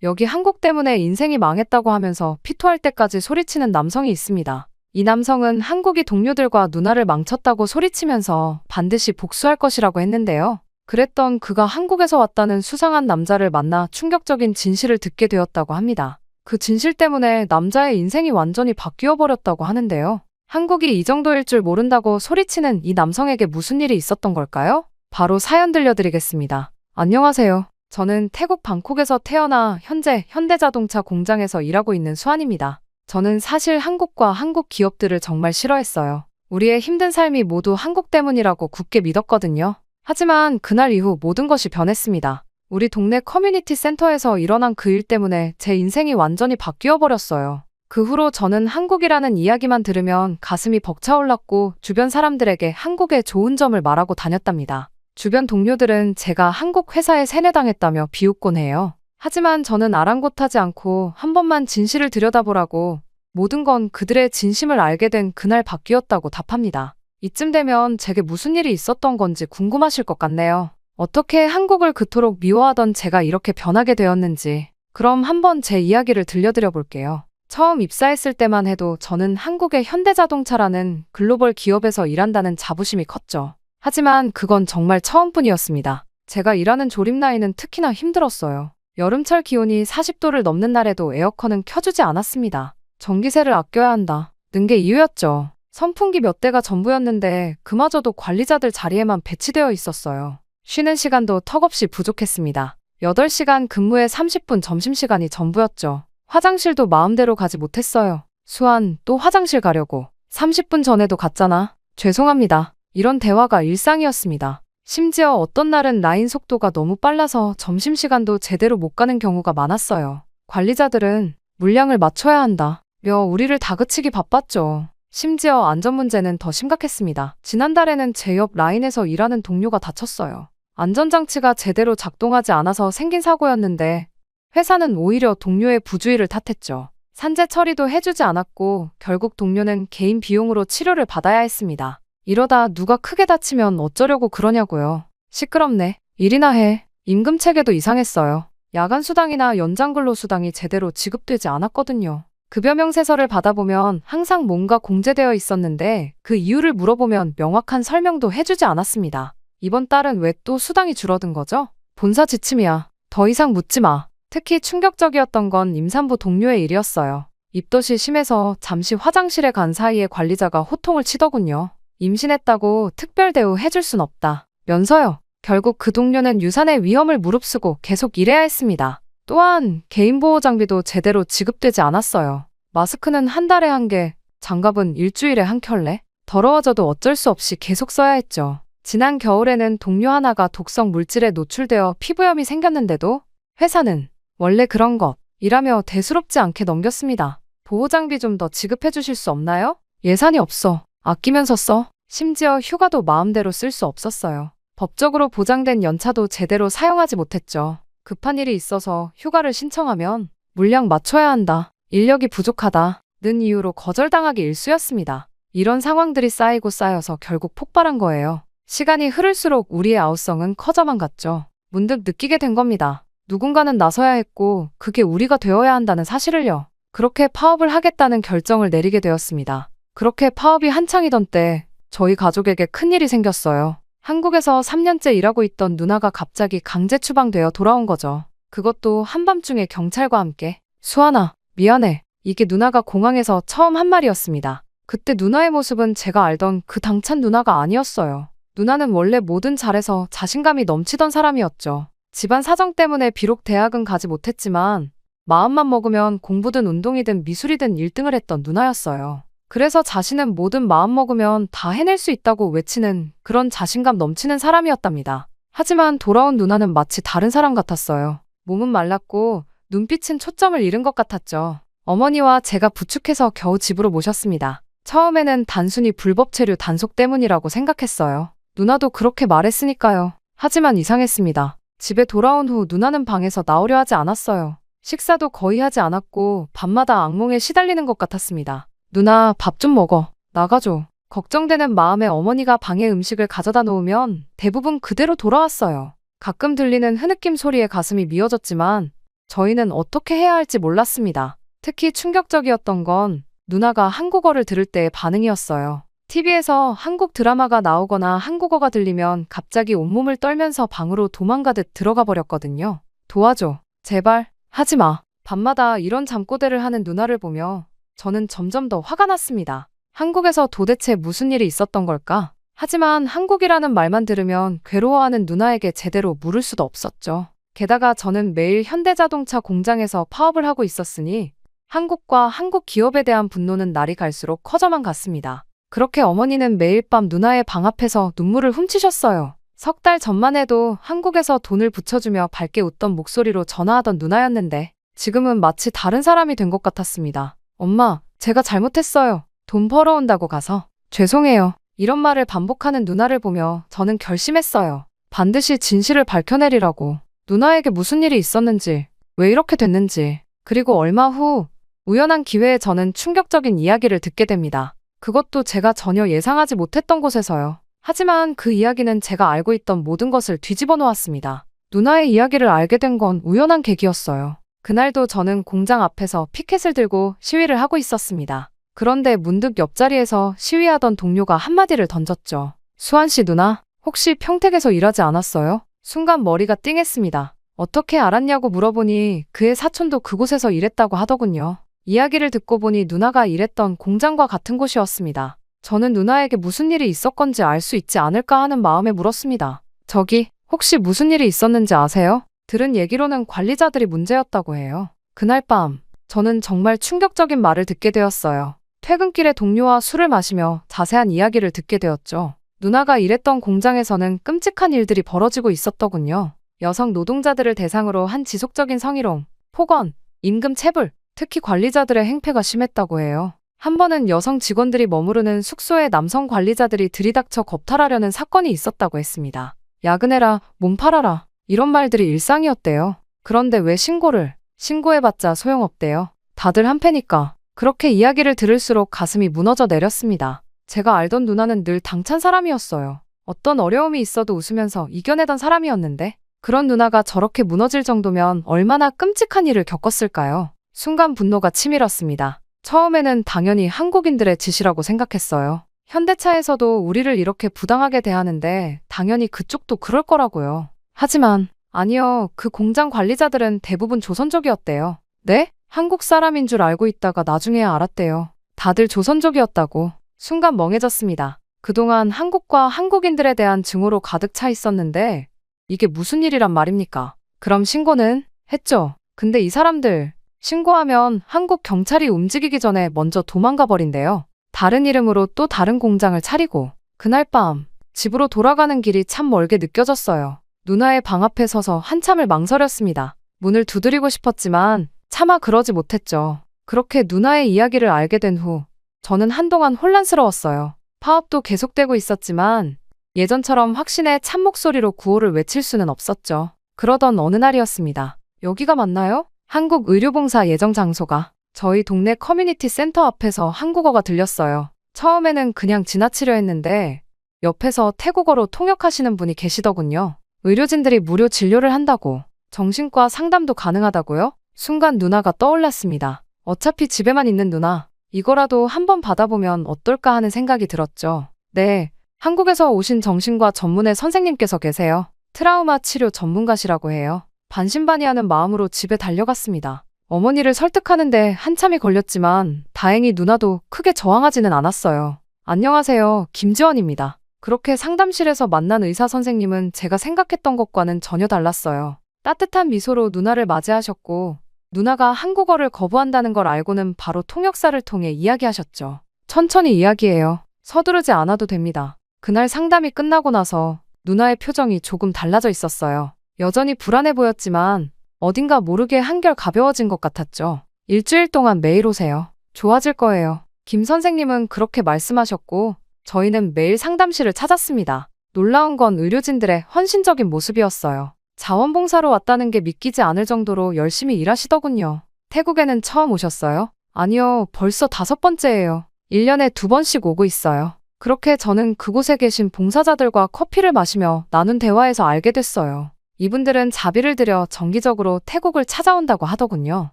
여기 한국 때문에 인생이 망했다고 하면서 피토할 때까지 소리치는 남성이 있습니다. 이 남성은 한국이 동료들과 누나를 망쳤다고 소리치면서 반드시 복수할 것이라고 했는데요. 그랬던 그가 한국에서 왔다는 수상한 남자를 만나 충격적인 진실을 듣게 되었다고 합니다. 그 진실 때문에 남자의 인생이 완전히 바뀌어 버렸다고 하는데요. 한국이 이 정도일 줄 모른다고 소리치는 이 남성에게 무슨 일이 있었던 걸까요? 바로 사연 들려드리겠습니다. 안녕하세요. 저는 태국 방콕에서 태어나 현재 현대자동차 공장에서 일하고 있는 수환입니다. 저는 사실 한국과 한국 기업들을 정말 싫어했어요. 우리의 힘든 삶이 모두 한국 때문이라고 굳게 믿었거든요. 하지만 그날 이후 모든 것이 변했습니다. 우리 동네 커뮤니티 센터에서 일어난 그 일 때문에 제 인생이 완전히 바뀌어 버렸어요. 그 후로 저는 한국이라는 이야기만 들으면 가슴이 벅차올랐고 주변 사람들에게 한국의 좋은 점을 말하고 다녔답니다. 주변 동료들은 제가 한국 회사에 세뇌당했다며 비웃곤 해요. 하지만 저는 아랑곳하지 않고 한 번만 진실을 들여다보라고 모든 건 그들의 진심을 알게 된 그날 바뀌었다고 답합니다. 이쯤 되면 제게 무슨 일이 있었던 건지 궁금하실 것 같네요. 어떻게 한국을 그토록 미워하던 제가 이렇게 변하게 되었는지. 그럼 한번 제 이야기를 들려드려 볼게요. 처음 입사했을 때만 해도 저는 한국의 현대자동차라는 글로벌 기업에서 일한다는 자부심이 컸죠. 하지만 그건 정말 처음뿐이었습니다. 제가 일하는 조립라인은 특히나 힘들었어요. 여름철 기온이 40도를 넘는 날에도 에어컨은 켜주지 않았습니다. 전기세를 아껴야 한다. 는 게 이유였죠. 선풍기 몇 대가 전부였는데 그마저도 관리자들 자리에만 배치되어 있었어요. 쉬는 시간도 턱없이 부족했습니다. 8시간 근무에 30분 점심시간이 전부였죠. 화장실도 마음대로 가지 못했어요. 수환, 또 화장실 가려고. 30분 전에도 갔잖아. 죄송합니다. 이런 대화가 일상이었습니다. 심지어 어떤 날은 라인 속도가 너무 빨라서 점심시간도 제대로 못 가는 경우가 많았어요. 관리자들은 물량을 맞춰야 한다. 우리를 다그치기 바빴죠. 심지어 안전 문제는 더 심각했습니다. 지난달에는 제 옆 라인에서 일하는 동료가 다쳤어요. 안전장치가 제대로 작동하지 않아서 생긴 사고였는데 회사는 오히려 동료의 부주의를 탓했죠. 산재 처리도 해주지 않았고 결국 동료는 개인 비용으로 치료를 받아야 했습니다. 이러다 누가 크게 다치면 어쩌려고 그러냐고요. 시끄럽네. 일이나 해. 임금 체계도 이상했어요. 야간 수당이나 연장 근로 수당이 제대로 지급되지 않았거든요. 급여 명세서를 받아보면 항상 뭔가 공제되어 있었는데 그 이유를 물어보면 명확한 설명도 해주지 않았습니다. 이번 달은 왜 또 수당이 줄어든 거죠? 본사 지침이야. 더 이상 묻지 마. 특히 충격적이었던 건 임산부 동료의 일이었어요. 입덧이 심해서 잠시 화장실에 간 사이에 관리자가 호통을 치더군요. 임신했다고 특별 대우 해줄 순 없다. 면서요. 결국 그 동료는 유산의 위험을 무릅쓰고 계속 일해야 했습니다. 또한 개인보호 장비도 제대로 지급되지 않았어요. 마스크는 한 달에 1개, 장갑은 일주일에 1켤레. 더러워져도 어쩔 수 없이 계속 써야 했죠. 지난 겨울에는 동료 하나가 독성 물질에 노출되어 피부염이 생겼는데도 회사는 원래 그런 것 이라며 대수롭지 않게 넘겼습니다. 보호장비 좀 더 지급해 주실 수 없나요? 예산이 없어. 아끼면서 써. 심지어 휴가도 마음대로 쓸 수 없었어요. 법적으로 보장된 연차도 제대로 사용하지 못했죠. 급한 일이 있어서 휴가를 신청하면 물량 맞춰야 한다. 인력이 부족하다. 는 이유로 거절당하기 일쑤였습니다. 이런 상황들이 쌓이고 쌓여서 결국 폭발한 거예요. 시간이 흐를수록 우리의 아우성은 커져만 갔죠. 문득 느끼게 된 겁니다. 누군가는 나서야 했고 그게 우리가 되어야 한다는 사실을요. 그렇게 파업을 하겠다는 결정을 내리게 되었습니다. 그렇게 파업이 한창이던 때 저희 가족에게 큰일이 생겼어요. 한국에서 3년째 일하고 있던 누나가 갑자기 강제 추방되어 돌아온 거죠. 그것도 한밤중에 경찰과 함께. 수환아, 미안해. 이게 누나가 공항에서 처음 한 말이었습니다. 그때 누나의 모습은 제가 알던 그 당찬 누나가 아니었어요. 누나는 원래 뭐든 잘해서 자신감이 넘치던 사람이었죠. 집안 사정 때문에 비록 대학은 가지 못했지만 마음만 먹으면 공부든 운동이든 미술이든 1등을 했던 누나였어요. 그래서 자신은 뭐든 마음 먹으면 다 해낼 수 있다고 외치는 그런 자신감 넘치는 사람이었답니다. 하지만 돌아온 누나는 마치 다른 사람 같았어요. 몸은 말랐고 눈빛은 초점을 잃은 것 같았죠. 어머니와 제가 부축해서 겨우 집으로 모셨습니다. 처음에는 단순히 불법 체류 단속 때문이라고 생각했어요. 누나도 그렇게 말했으니까요. 하지만 이상했습니다. 집에 돌아온 후 누나는 방에서 나오려 하지 않았어요. 식사도 거의 하지 않았고 밤마다 악몽에 시달리는 것 같았습니다. 누나, 밥 좀 먹어. 나가줘. 걱정되는 마음에 어머니가 방에 음식을 가져다 놓으면 대부분 그대로 돌아왔어요. 가끔 들리는 흐느낌 소리에 가슴이 미어졌지만 저희는 어떻게 해야 할지 몰랐습니다. 특히 충격적이었던 건 누나가 한국어를 들을 때의 반응이었어요. TV에서 한국 드라마가 나오거나 한국어가 들리면 갑자기 온몸을 떨면서 방으로 도망가듯 들어가 버렸거든요. 도와줘. 제발. 하지 마. 밤마다 이런 잠꼬대를 하는 누나를 보며 저는 점점 더 화가 났습니다. 한국에서 도대체 무슨 일이 있었던 걸까? 하지만 한국이라는 말만 들으면 괴로워하는 누나에게 제대로 물을 수도 없었죠. 게다가 저는 매일 현대자동차 공장에서 파업을 하고 있었으니 한국과 한국 기업에 대한 분노는 날이 갈수록 커져만 갔습니다. 그렇게 어머니는 매일 밤 누나의 방 앞에서 눈물을 훔치셨어요. 석 달 전만 해도 한국에서 돈을 붙여주며 밝게 웃던 목소리로 전화하던 누나였는데 지금은 마치 다른 사람이 된 것 같았습니다. 엄마, 제가 잘못했어요. 돈 벌어온다고 가서. 죄송해요. 이런 말을 반복하는 누나를 보며 저는 결심했어요. 반드시 진실을 밝혀내리라고. 누나에게 무슨 일이 있었는지, 왜 이렇게 됐는지. 그리고 얼마 후 우연한 기회에 저는 충격적인 이야기를 듣게 됩니다. 그것도 제가 전혀 예상하지 못했던 곳에서요. 하지만 그 이야기는 제가 알고 있던 모든 것을 뒤집어 놓았습니다. 누나의 이야기를 알게 된 건 우연한 계기였어요. 그날도 저는 공장 앞에서 피켓을 들고 시위를 하고 있었습니다. 그런데 문득 옆자리에서 시위하던 동료가 한마디를 던졌죠. 수환 씨 누나, 혹시 평택에서 일하지 않았어요? 순간 머리가 띵했습니다. 어떻게 알았냐고 물어보니 그의 사촌도 그곳에서 일했다고 하더군요. 이야기를 듣고 보니 누나가 일했던 공장과 같은 곳이었습니다. 저는 누나에게 무슨 일이 있었건지 알 수 있지 않을까 하는 마음에 물었습니다. 저기, 혹시 무슨 일이 있었는지 아세요? 들은 얘기로는 관리자들이 문제였다고 해요. 그날 밤, 저는 정말 충격적인 말을 듣게 되었어요. 퇴근길에 동료와 술을 마시며 자세한 이야기를 듣게 되었죠. 누나가 일했던 공장에서는 끔찍한 일들이 벌어지고 있었더군요. 여성 노동자들을 대상으로 한 지속적인 성희롱, 폭언, 임금 체불, 특히 관리자들의 행패가 심했다고 해요. 한 번은 여성 직원들이 머무르는 숙소에 남성 관리자들이 들이닥쳐 겁탈하려는 사건이 있었다고 했습니다. 야근해라, 몸 팔아라, 이런 말들이 일상이었대요. 그런데 왜 신고해봤자 소용없대요. 다들 한패니까. 그렇게 이야기를 들을수록 가슴이 무너져 내렸습니다. 제가 알던 누나는 늘 당찬 사람이었어요. 어떤 어려움이 있어도 웃으면서 이겨내던 사람이었는데 그런 누나가 저렇게 무너질 정도면 얼마나 끔찍한 일을 겪었을까요? 순간 분노가 치밀었습니다. 처음에는 당연히 한국인들의 짓이라고 생각했어요. 현대차에서도 우리를 이렇게 부당하게 대하는데 당연히 그쪽도 그럴 거라고요. 하지만 아니요, 그 공장 관리자들은 대부분 조선족이었대요. 네? 한국 사람인 줄 알고 있다가 나중에야 알았대요. 다들 조선족이었다고. 순간 멍해졌습니다. 그동안 한국과 한국인들에 대한 증오로 가득 차 있었는데 이게 무슨 일이란 말입니까? 그럼 신고는? 했죠. 근데 이 사람들 신고하면 한국 경찰이 움직이기 전에 먼저 도망가 버린대요. 다른 이름으로 또 다른 공장을 차리고. 그날 밤 집으로 돌아가는 길이 참 멀게 느껴졌어요. 누나의 방 앞에 서서 한참을 망설였습니다. 문을 두드리고 싶었지만 차마 그러지 못했죠. 그렇게 누나의 이야기를 알게 된 후 저는 한동안 혼란스러웠어요. 파업도 계속되고 있었지만 예전처럼 확신의 찬 목소리로 구호를 외칠 수는 없었죠. 그러던 어느 날이었습니다. 여기가 맞나요? 한국의료봉사 예정 장소가 저희 동네 커뮤니티 센터 앞에서 한국어가 들렸어요. 처음에는 그냥 지나치려 했는데 옆에서 태국어로 통역하시는 분이 계시더군요. 의료진들이 무료 진료를 한다고, 정신과 상담도 가능하다고요? 순간 누나가 떠올랐습니다. 어차피 집에만 있는 누나, 이거라도 한번 받아보면 어떨까 하는 생각이 들었죠. 네, 한국에서 오신 정신과 전문의 선생님께서 계세요. 트라우마 치료 전문가시라고 해요. 반신반의하는 마음으로 집에 달려갔습니다. 어머니를 설득하는데 한참이 걸렸지만 다행히 누나도 크게 저항하지는 않았어요. 안녕하세요, 김지원입니다. 그렇게 상담실에서 만난 의사 선생님은 제가 생각했던 것과는 전혀 달랐어요. 따뜻한 미소로 누나를 맞이하셨고 누나가 한국어를 거부한다는 걸 알고는 바로 통역사를 통해 이야기하셨죠. 천천히 이야기해요. 서두르지 않아도 됩니다. 그날 상담이 끝나고 나서 누나의 표정이 조금 달라져 있었어요. 여전히 불안해 보였지만 어딘가 모르게 한결 가벼워진 것 같았죠. 일주일 동안 매일 오세요. 좋아질 거예요. 김 선생님은 그렇게 말씀하셨고 저희는 매일 상담실을 찾았습니다. 놀라운 건 의료진들의 헌신적인 모습이었어요. 자원봉사로 왔다는 게 믿기지 않을 정도로 열심히 일하시더군요. 태국에는 처음 오셨어요? 아니요, 벌써 5번째예요. 1년에 2번씩 오고 있어요. 그렇게 저는 그곳에 계신 봉사자들과 커피를 마시며 나눈 대화에서 알게 됐어요. 이분들은 자비를 들여 정기적으로 태국을 찾아온다고 하더군요.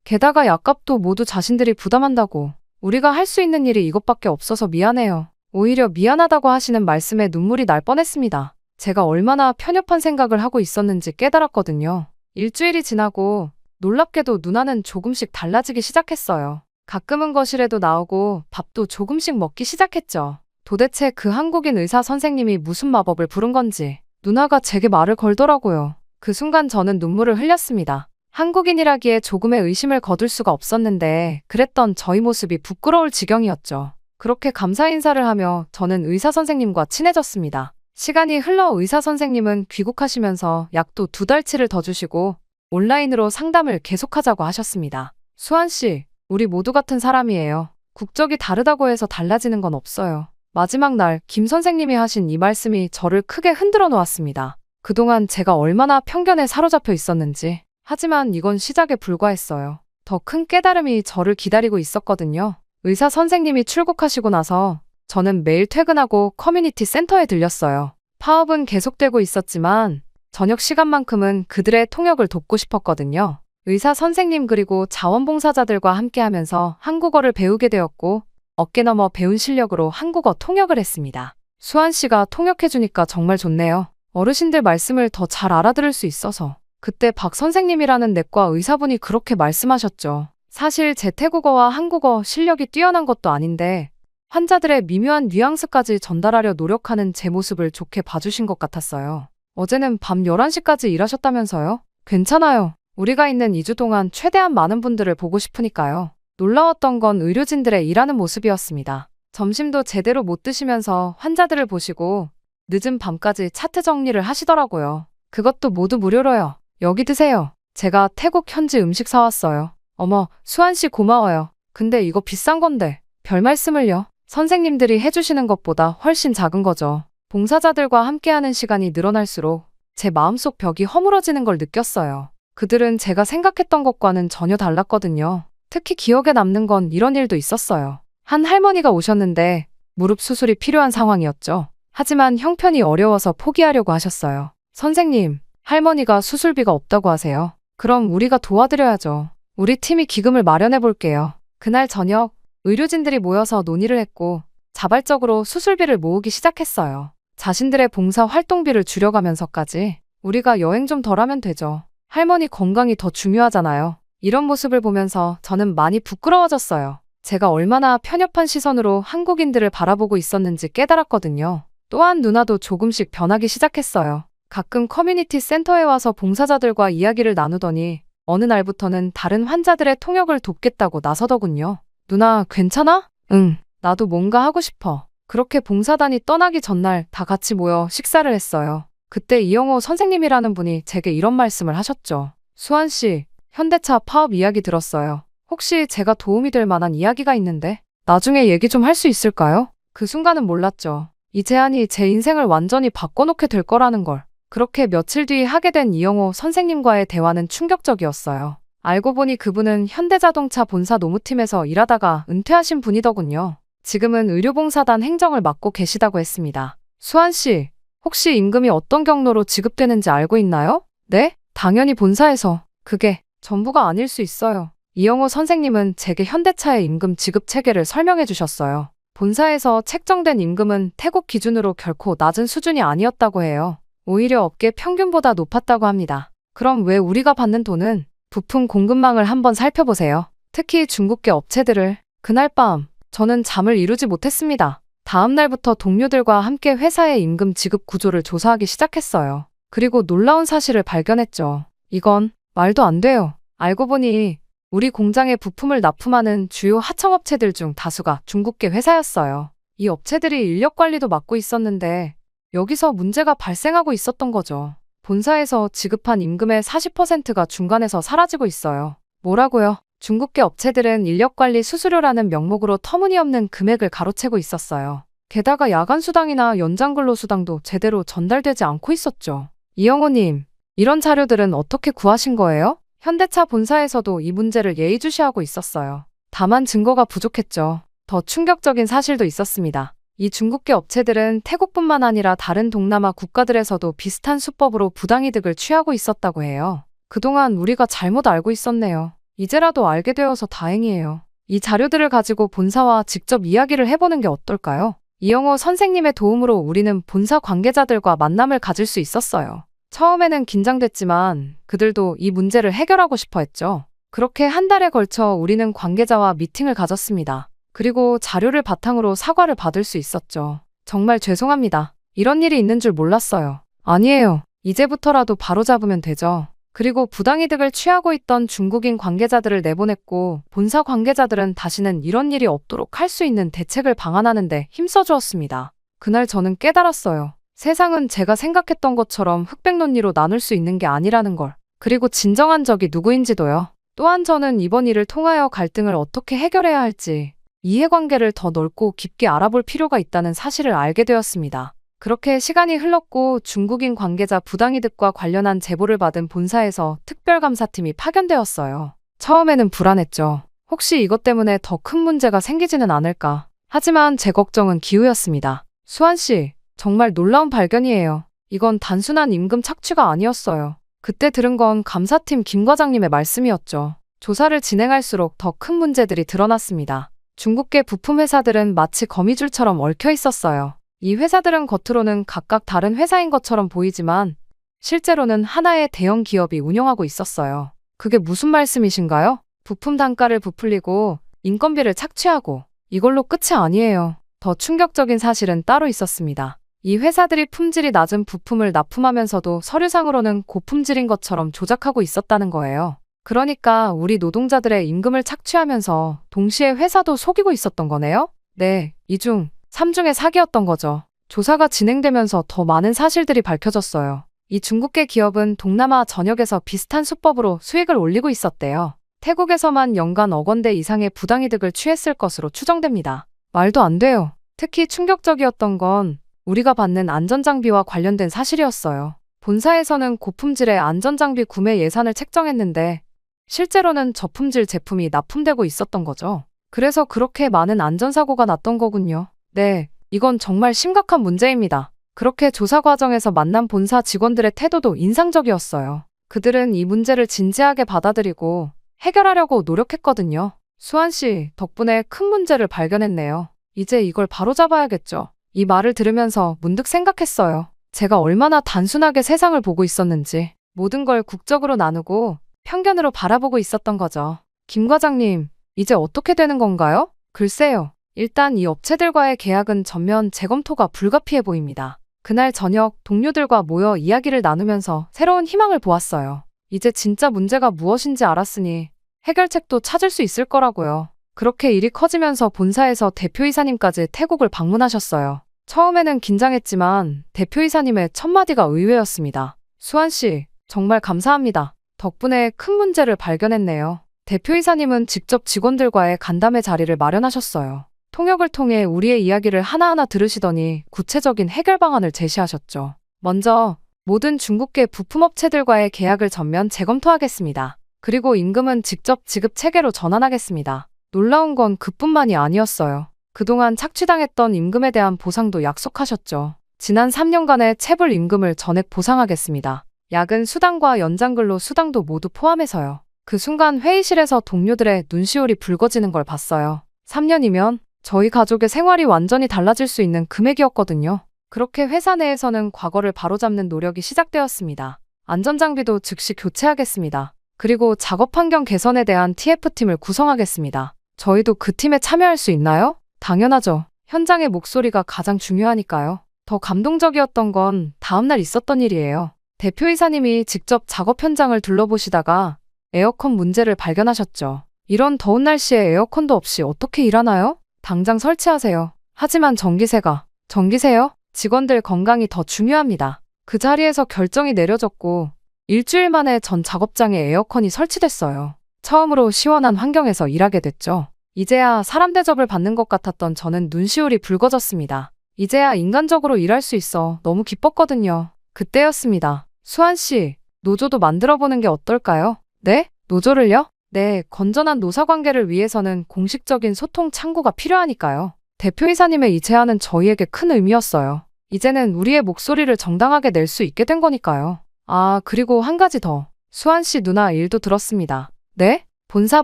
게다가 약값도 모두 자신들이 부담한다고. 우리가 할 수 있는 일이 이것밖에 없어서 미안해요. 오히려 미안하다고 하시는 말씀에 눈물이 날 뻔했습니다. 제가 얼마나 편협한 생각을 하고 있었는지 깨달았거든요. 일주일이 지나고 놀랍게도 누나는 조금씩 달라지기 시작했어요. 가끔은 거실에도 나오고 밥도 조금씩 먹기 시작했죠. 도대체 그 한국인 의사 선생님이 무슨 마법을 부른 건지 누나가 제게 말을 걸더라고요. 그 순간 저는 눈물을 흘렸습니다. 한국인이라기에 조금의 의심을 거둘 수가 없었는데 그랬던 저희 모습이 부끄러울 지경이었죠. 그렇게 감사 인사를 하며 저는 의사 선생님과 친해졌습니다. 시간이 흘러 의사 선생님은 귀국하시면서 약도 2달치를 더 주시고 온라인으로 상담을 계속하자고 하셨습니다. 수환 씨, 우리 모두 같은 사람이에요. 국적이 다르다고 해서 달라지는 건 없어요. 마지막 날 김 선생님이 하신 이 말씀이 저를 크게 흔들어 놓았습니다. 그동안 제가 얼마나 편견에 사로잡혀 있었는지. 하지만 이건 시작에 불과했어요. 더 큰 깨달음이 저를 기다리고 있었거든요. 의사 선생님이 출국하시고 나서 저는 매일 퇴근하고 커뮤니티 센터에 들렸어요. 파업은 계속되고 있었지만 저녁 시간만큼은 그들의 통역을 돕고 싶었거든요. 의사 선생님 그리고 자원봉사자들과 함께하면서 한국어를 배우게 되었고 어깨 너머 배운 실력으로 한국어 통역을 했습니다. 수환 씨가 통역해주니까 정말 좋네요. 어르신들 말씀을 더 잘 알아들을 수 있어서. 그때 박 선생님이라는 내과 의사분이 그렇게 말씀하셨죠. 사실 제 태국어와 한국어 실력이 뛰어난 것도 아닌데 환자들의 미묘한 뉘앙스까지 전달하려 노력하는 제 모습을 좋게 봐주신 것 같았어요. 어제는 밤 11시까지 일하셨다면서요? 괜찮아요. 우리가 있는 2주 동안 최대한 많은 분들을 보고 싶으니까요. 놀라웠던 건 의료진들의 일하는 모습이었습니다. 점심도 제대로 못 드시면서 환자들을 보시고 늦은 밤까지 차트 정리를 하시더라고요. 그것도 모두 무료로요. 여기 드세요. 제가 태국 현지 음식 사왔어요. 어머, 수환 씨 고마워요. 근데 이거 비싼 건데. 별 말씀을요. 선생님들이 해주시는 것보다 훨씬 작은 거죠. 봉사자들과 함께하는 시간이 늘어날수록 제 마음속 벽이 허물어지는 걸 느꼈어요. 그들은 제가 생각했던 것과는 전혀 달랐거든요. 특히 기억에 남는 건 이런 일도 있었어요. 한 할머니가 오셨는데 무릎 수술이 필요한 상황이었죠. 하지만 형편이 어려워서 포기하려고 하셨어요. 선생님, 할머니가 수술비가 없다고 하세요. 그럼 우리가 도와드려야죠. 우리 팀이 기금을 마련해 볼게요. 그날 저녁 의료진들이 모여서 논의를 했고 자발적으로 수술비를 모으기 시작했어요. 자신들의 봉사 활동비를 줄여가면서까지 우리가 여행 좀 덜 하면 되죠. 할머니 건강이 더 중요하잖아요. 이런 모습을 보면서 저는 많이 부끄러워졌어요. 제가 얼마나 편협한 시선으로 한국인들을 바라보고 있었는지 깨달았거든요. 또한 누나도 조금씩 변하기 시작했어요. 가끔 커뮤니티 센터에 와서 봉사자들과 이야기를 나누더니 어느 날부터는 다른 환자들의 통역을 돕겠다고 나서더군요. 누나, 괜찮아? 응, 나도 뭔가 하고 싶어. 그렇게 봉사단이 떠나기 전날 다 같이 모여 식사를 했어요. 그때 이영호 선생님이라는 분이 제게 이런 말씀을 하셨죠. 수환 씨, 현대차 파업 이야기 들었어요. 혹시 제가 도움이 될 만한 이야기가 있는데 나중에 얘기 좀 할 수 있을까요? 그 순간은 몰랐죠. 이 제안이 제 인생을 완전히 바꿔놓게 될 거라는 걸. 그렇게 며칠 뒤 하게 된 이영호 선생님과의 대화는 충격적이었어요. 알고 보니 그분은 현대자동차 본사 노무팀에서 일하다가 은퇴하신 분이더군요. 지금은 의료봉사단 행정을 맡고 계시다고 했습니다. 수환 씨, 혹시 임금이 어떤 경로로 지급되는지 알고 있나요? 네? 당연히 본사에서. 그게 전부가 아닐 수 있어요. 이영호 선생님은 제게 현대차의 임금 지급 체계를 설명해 주셨어요. 본사에서 책정된 임금은 태국 기준으로 결코 낮은 수준이 아니었다고 해요. 오히려 업계 평균보다 높았다고 합니다. 그럼 왜 우리가 받는 돈은? 부품 공급망을 한번 살펴보세요. 특히 중국계 업체들을. 그날 밤 저는 잠을 이루지 못했습니다. 다음 날부터 동료들과 함께 회사의 임금 지급 구조를 조사하기 시작했어요. 그리고 놀라운 사실을 발견했죠. 이건 말도 안 돼요. 알고 보니 우리 공장에 부품을 납품하는 주요 하청업체들 중 다수가 중국계 회사였어요. 이 업체들이 인력 관리도 맡고 있었는데 여기서 문제가 발생하고 있었던 거죠. 본사에서 지급한 임금의 40%가 중간에서 사라지고 있어요. 뭐라고요? 중국계 업체들은 인력관리 수수료라는 명목으로 터무니없는 금액을 가로채고 있었어요. 게다가 야간 수당이나 연장 근로 수당도 제대로 전달되지 않고 있었죠. 이영호님, 이런 자료들은 어떻게 구하신 거예요? 현대차 본사에서도 이 문제를 예의주시하고 있었어요. 다만 증거가 부족했죠. 더 충격적인 사실도 있었습니다. 이 중국계 업체들은 태국뿐만 아니라 다른 동남아 국가들에서도 비슷한 수법으로 부당이득을 취하고 있었다고 해요. 그동안 우리가 잘못 알고 있었네요. 이제라도 알게 되어서 다행이에요. 이 자료들을 가지고 본사와 직접 이야기를 해보는 게 어떨까요? 이영호 선생님의 도움으로 우리는 본사 관계자들과 만남을 가질 수 있었어요. 처음에는 긴장됐지만 그들도 이 문제를 해결하고 싶어 했죠. 그렇게 한 달에 걸쳐 우리는 관계자와 미팅을 가졌습니다. 그리고 자료를 바탕으로 사과를 받을 수 있었죠. 정말 죄송합니다. 이런 일이 있는 줄 몰랐어요. 아니에요. 이제부터라도 바로잡으면 되죠. 그리고 부당이득을 취하고 있던 중국인 관계자들을 내보냈고 본사 관계자들은 다시는 이런 일이 없도록 할 수 있는 대책을 방안하는 데 힘써주었습니다. 그날 저는 깨달았어요. 세상은 제가 생각했던 것처럼 흑백 논리로 나눌 수 있는 게 아니라는 걸. 그리고 진정한 적이 누구인지도요. 또한 저는 이번 일을 통하여 갈등을 어떻게 해결해야 할지, 이해관계를 더 넓고 깊게 알아볼 필요가 있다는 사실을 알게 되었습니다. 그렇게 시간이 흘렀고 중국인 관계자 부당이득과 관련한 제보를 받은 본사에서 특별감사팀이 파견되었어요. 처음에는 불안했죠. 혹시 이것 때문에 더 큰 문제가 생기지는 않을까. 하지만 제 걱정은 기우였습니다. 수환 씨, 정말 놀라운 발견이에요. 이건 단순한 임금 착취가 아니었어요. 그때 들은 건 감사팀 김 과장님의 말씀이었죠. 조사를 진행할수록 더 큰 문제들이 드러났습니다. 중국계 부품 회사들은 마치 거미줄처럼 얽혀 있었어요. 이 회사들은 겉으로는 각각 다른 회사인 것처럼 보이지만 실제로는 하나의 대형 기업이 운영하고 있었어요. 그게 무슨 말씀이신가요? 부품 단가를 부풀리고 인건비를 착취하고 이걸로 끝이 아니에요. 더 충격적인 사실은 따로 있었습니다. 이 회사들이 품질이 낮은 부품을 납품하면서도 서류상으로는 고품질인 것처럼 조작하고 있었다는 거예요. 그러니까 우리 노동자들의 임금을 착취하면서 동시에 회사도 속이고 있었던 거네요? 네, 2중, 3중의 사기였던 거죠. 조사가 진행되면서 더 많은 사실들이 밝혀졌어요. 이 중국계 기업은 동남아 전역에서 비슷한 수법으로 수익을 올리고 있었대요. 태국에서만 연간 억 원대 이상의 부당이득을 취했을 것으로 추정됩니다. 말도 안 돼요. 특히 충격적이었던 건 우리가 받는 안전장비와 관련된 사실이었어요. 본사에서는 고품질의 안전장비 구매 예산을 책정했는데 실제로는 저품질 제품이 납품되고 있었던 거죠. 그래서 그렇게 많은 안전사고가 났던 거군요. 네, 이건 정말 심각한 문제입니다. 그렇게 조사 과정에서 만난 본사 직원들의 태도도 인상적이었어요. 그들은 이 문제를 진지하게 받아들이고 해결하려고 노력했거든요. 수환 씨 덕분에 큰 문제를 발견했네요. 이제 이걸 바로잡아야겠죠. 이 말을 들으면서 문득 생각했어요. 제가 얼마나 단순하게 세상을 보고 있었는지. 모든 걸 국적으로 나누고 편견으로 바라보고 있었던 거죠. 김 과장님, 이제 어떻게 되는 건가요? 글쎄요. 일단 이 업체들과의 계약은 전면 재검토가 불가피해 보입니다. 그날 저녁 동료들과 모여 이야기를 나누면서 새로운 희망을 보았어요. 이제 진짜 문제가 무엇인지 알았으니 해결책도 찾을 수 있을 거라고요. 그렇게 일이 커지면서 본사에서 대표이사님까지 태국을 방문하셨어요. 처음에는 긴장했지만 대표이사님의 첫마디가 의외였습니다. 수환 씨, 정말 감사합니다. 덕분에 큰 문제를 발견했네요. 대표이사님은 직접 직원들과의 간담회 자리를 마련하셨어요. 통역을 통해 우리의 이야기를 하나하나 들으시더니 구체적인 해결 방안을 제시하셨죠. 먼저 모든 중국계 부품업체들과의 계약을 전면 재검토하겠습니다. 그리고 임금은 직접 지급 체계로 전환하겠습니다. 놀라운 건 그뿐만이 아니었어요. 그동안 착취당했던 임금에 대한 보상도 약속하셨죠. 지난 3년간의 체불 임금을 전액 보상하겠습니다. 야근 수당과 연장근로 수당도 모두 포함해서요. 그 순간 회의실에서 동료들의 눈시울이 붉어지는 걸 봤어요. 3년이면 저희 가족의 생활이 완전히 달라질 수 있는 금액이었거든요. 그렇게 회사 내에서는 과거를 바로잡는 노력이 시작되었습니다. 안전장비도 즉시 교체하겠습니다. 그리고 작업 환경 개선에 대한 TF팀을 구성하겠습니다. 저희도 그 팀에 참여할 수 있나요? 당연하죠. 현장의 목소리가 가장 중요하니까요. 더 감동적이었던 건 다음날 있었던 일이에요. 대표이사님이 직접 작업 현장을 둘러보시다가 에어컨 문제를 발견하셨죠. 이런 더운 날씨에 에어컨도 없이 어떻게 일하나요? 당장 설치하세요. 하지만 전기세요? 직원들 건강이 더 중요합니다. 그 자리에서 결정이 내려졌고 일주일 만에 전 작업장에 에어컨이 설치됐어요. 처음으로 시원한 환경에서 일하게 됐죠. 이제야 사람 대접을 받는 것 같았던 저는 눈시울이 붉어졌습니다. 이제야 인간적으로 일할 수 있어 너무 기뻤거든요. 그때였습니다. 수환 씨, 노조도 만들어보는 게 어떨까요? 네? 노조를요? 네, 건전한 노사관계를 위해서는 공식적인 소통 창구가 필요하니까요. 대표이사님의 이 제안은 저희에게 큰 의미였어요. 이제는 우리의 목소리를 정당하게 낼 수 있게 된 거니까요. 아, 그리고 한 가지 더. 수환 씨 누나 일도 들었습니다. 네? 본사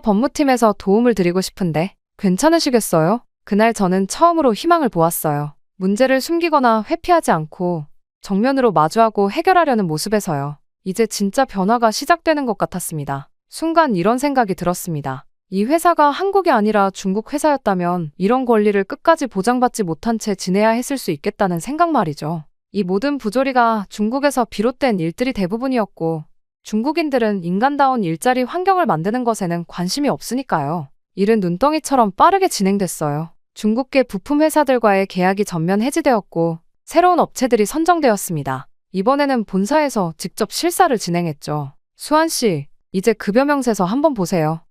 법무팀에서 도움을 드리고 싶은데 괜찮으시겠어요? 그날 저는 처음으로 희망을 보았어요. 문제를 숨기거나 회피하지 않고 정면으로 마주하고 해결하려는 모습에서요. 이제 진짜 변화가 시작되는 것 같았습니다. 순간 이런 생각이 들었습니다. 이 회사가 한국이 아니라 중국 회사였다면 이런 권리를 끝까지 보장받지 못한 채 지내야 했을 수 있겠다는 생각 말이죠. 이 모든 부조리가 중국에서 비롯된 일들이 대부분이었고 중국인들은 인간다운 일자리 환경을 만드는 것에는 관심이 없으니까요. 일은 눈덩이처럼 빠르게 진행됐어요. 중국계 부품 회사들과의 계약이 전면 해지되었고 새로운 업체들이 선정되었습니다. 이번에는 본사에서 직접 실사를 진행했죠. 수환 씨, 이제 급여 명세서 한번 보세요.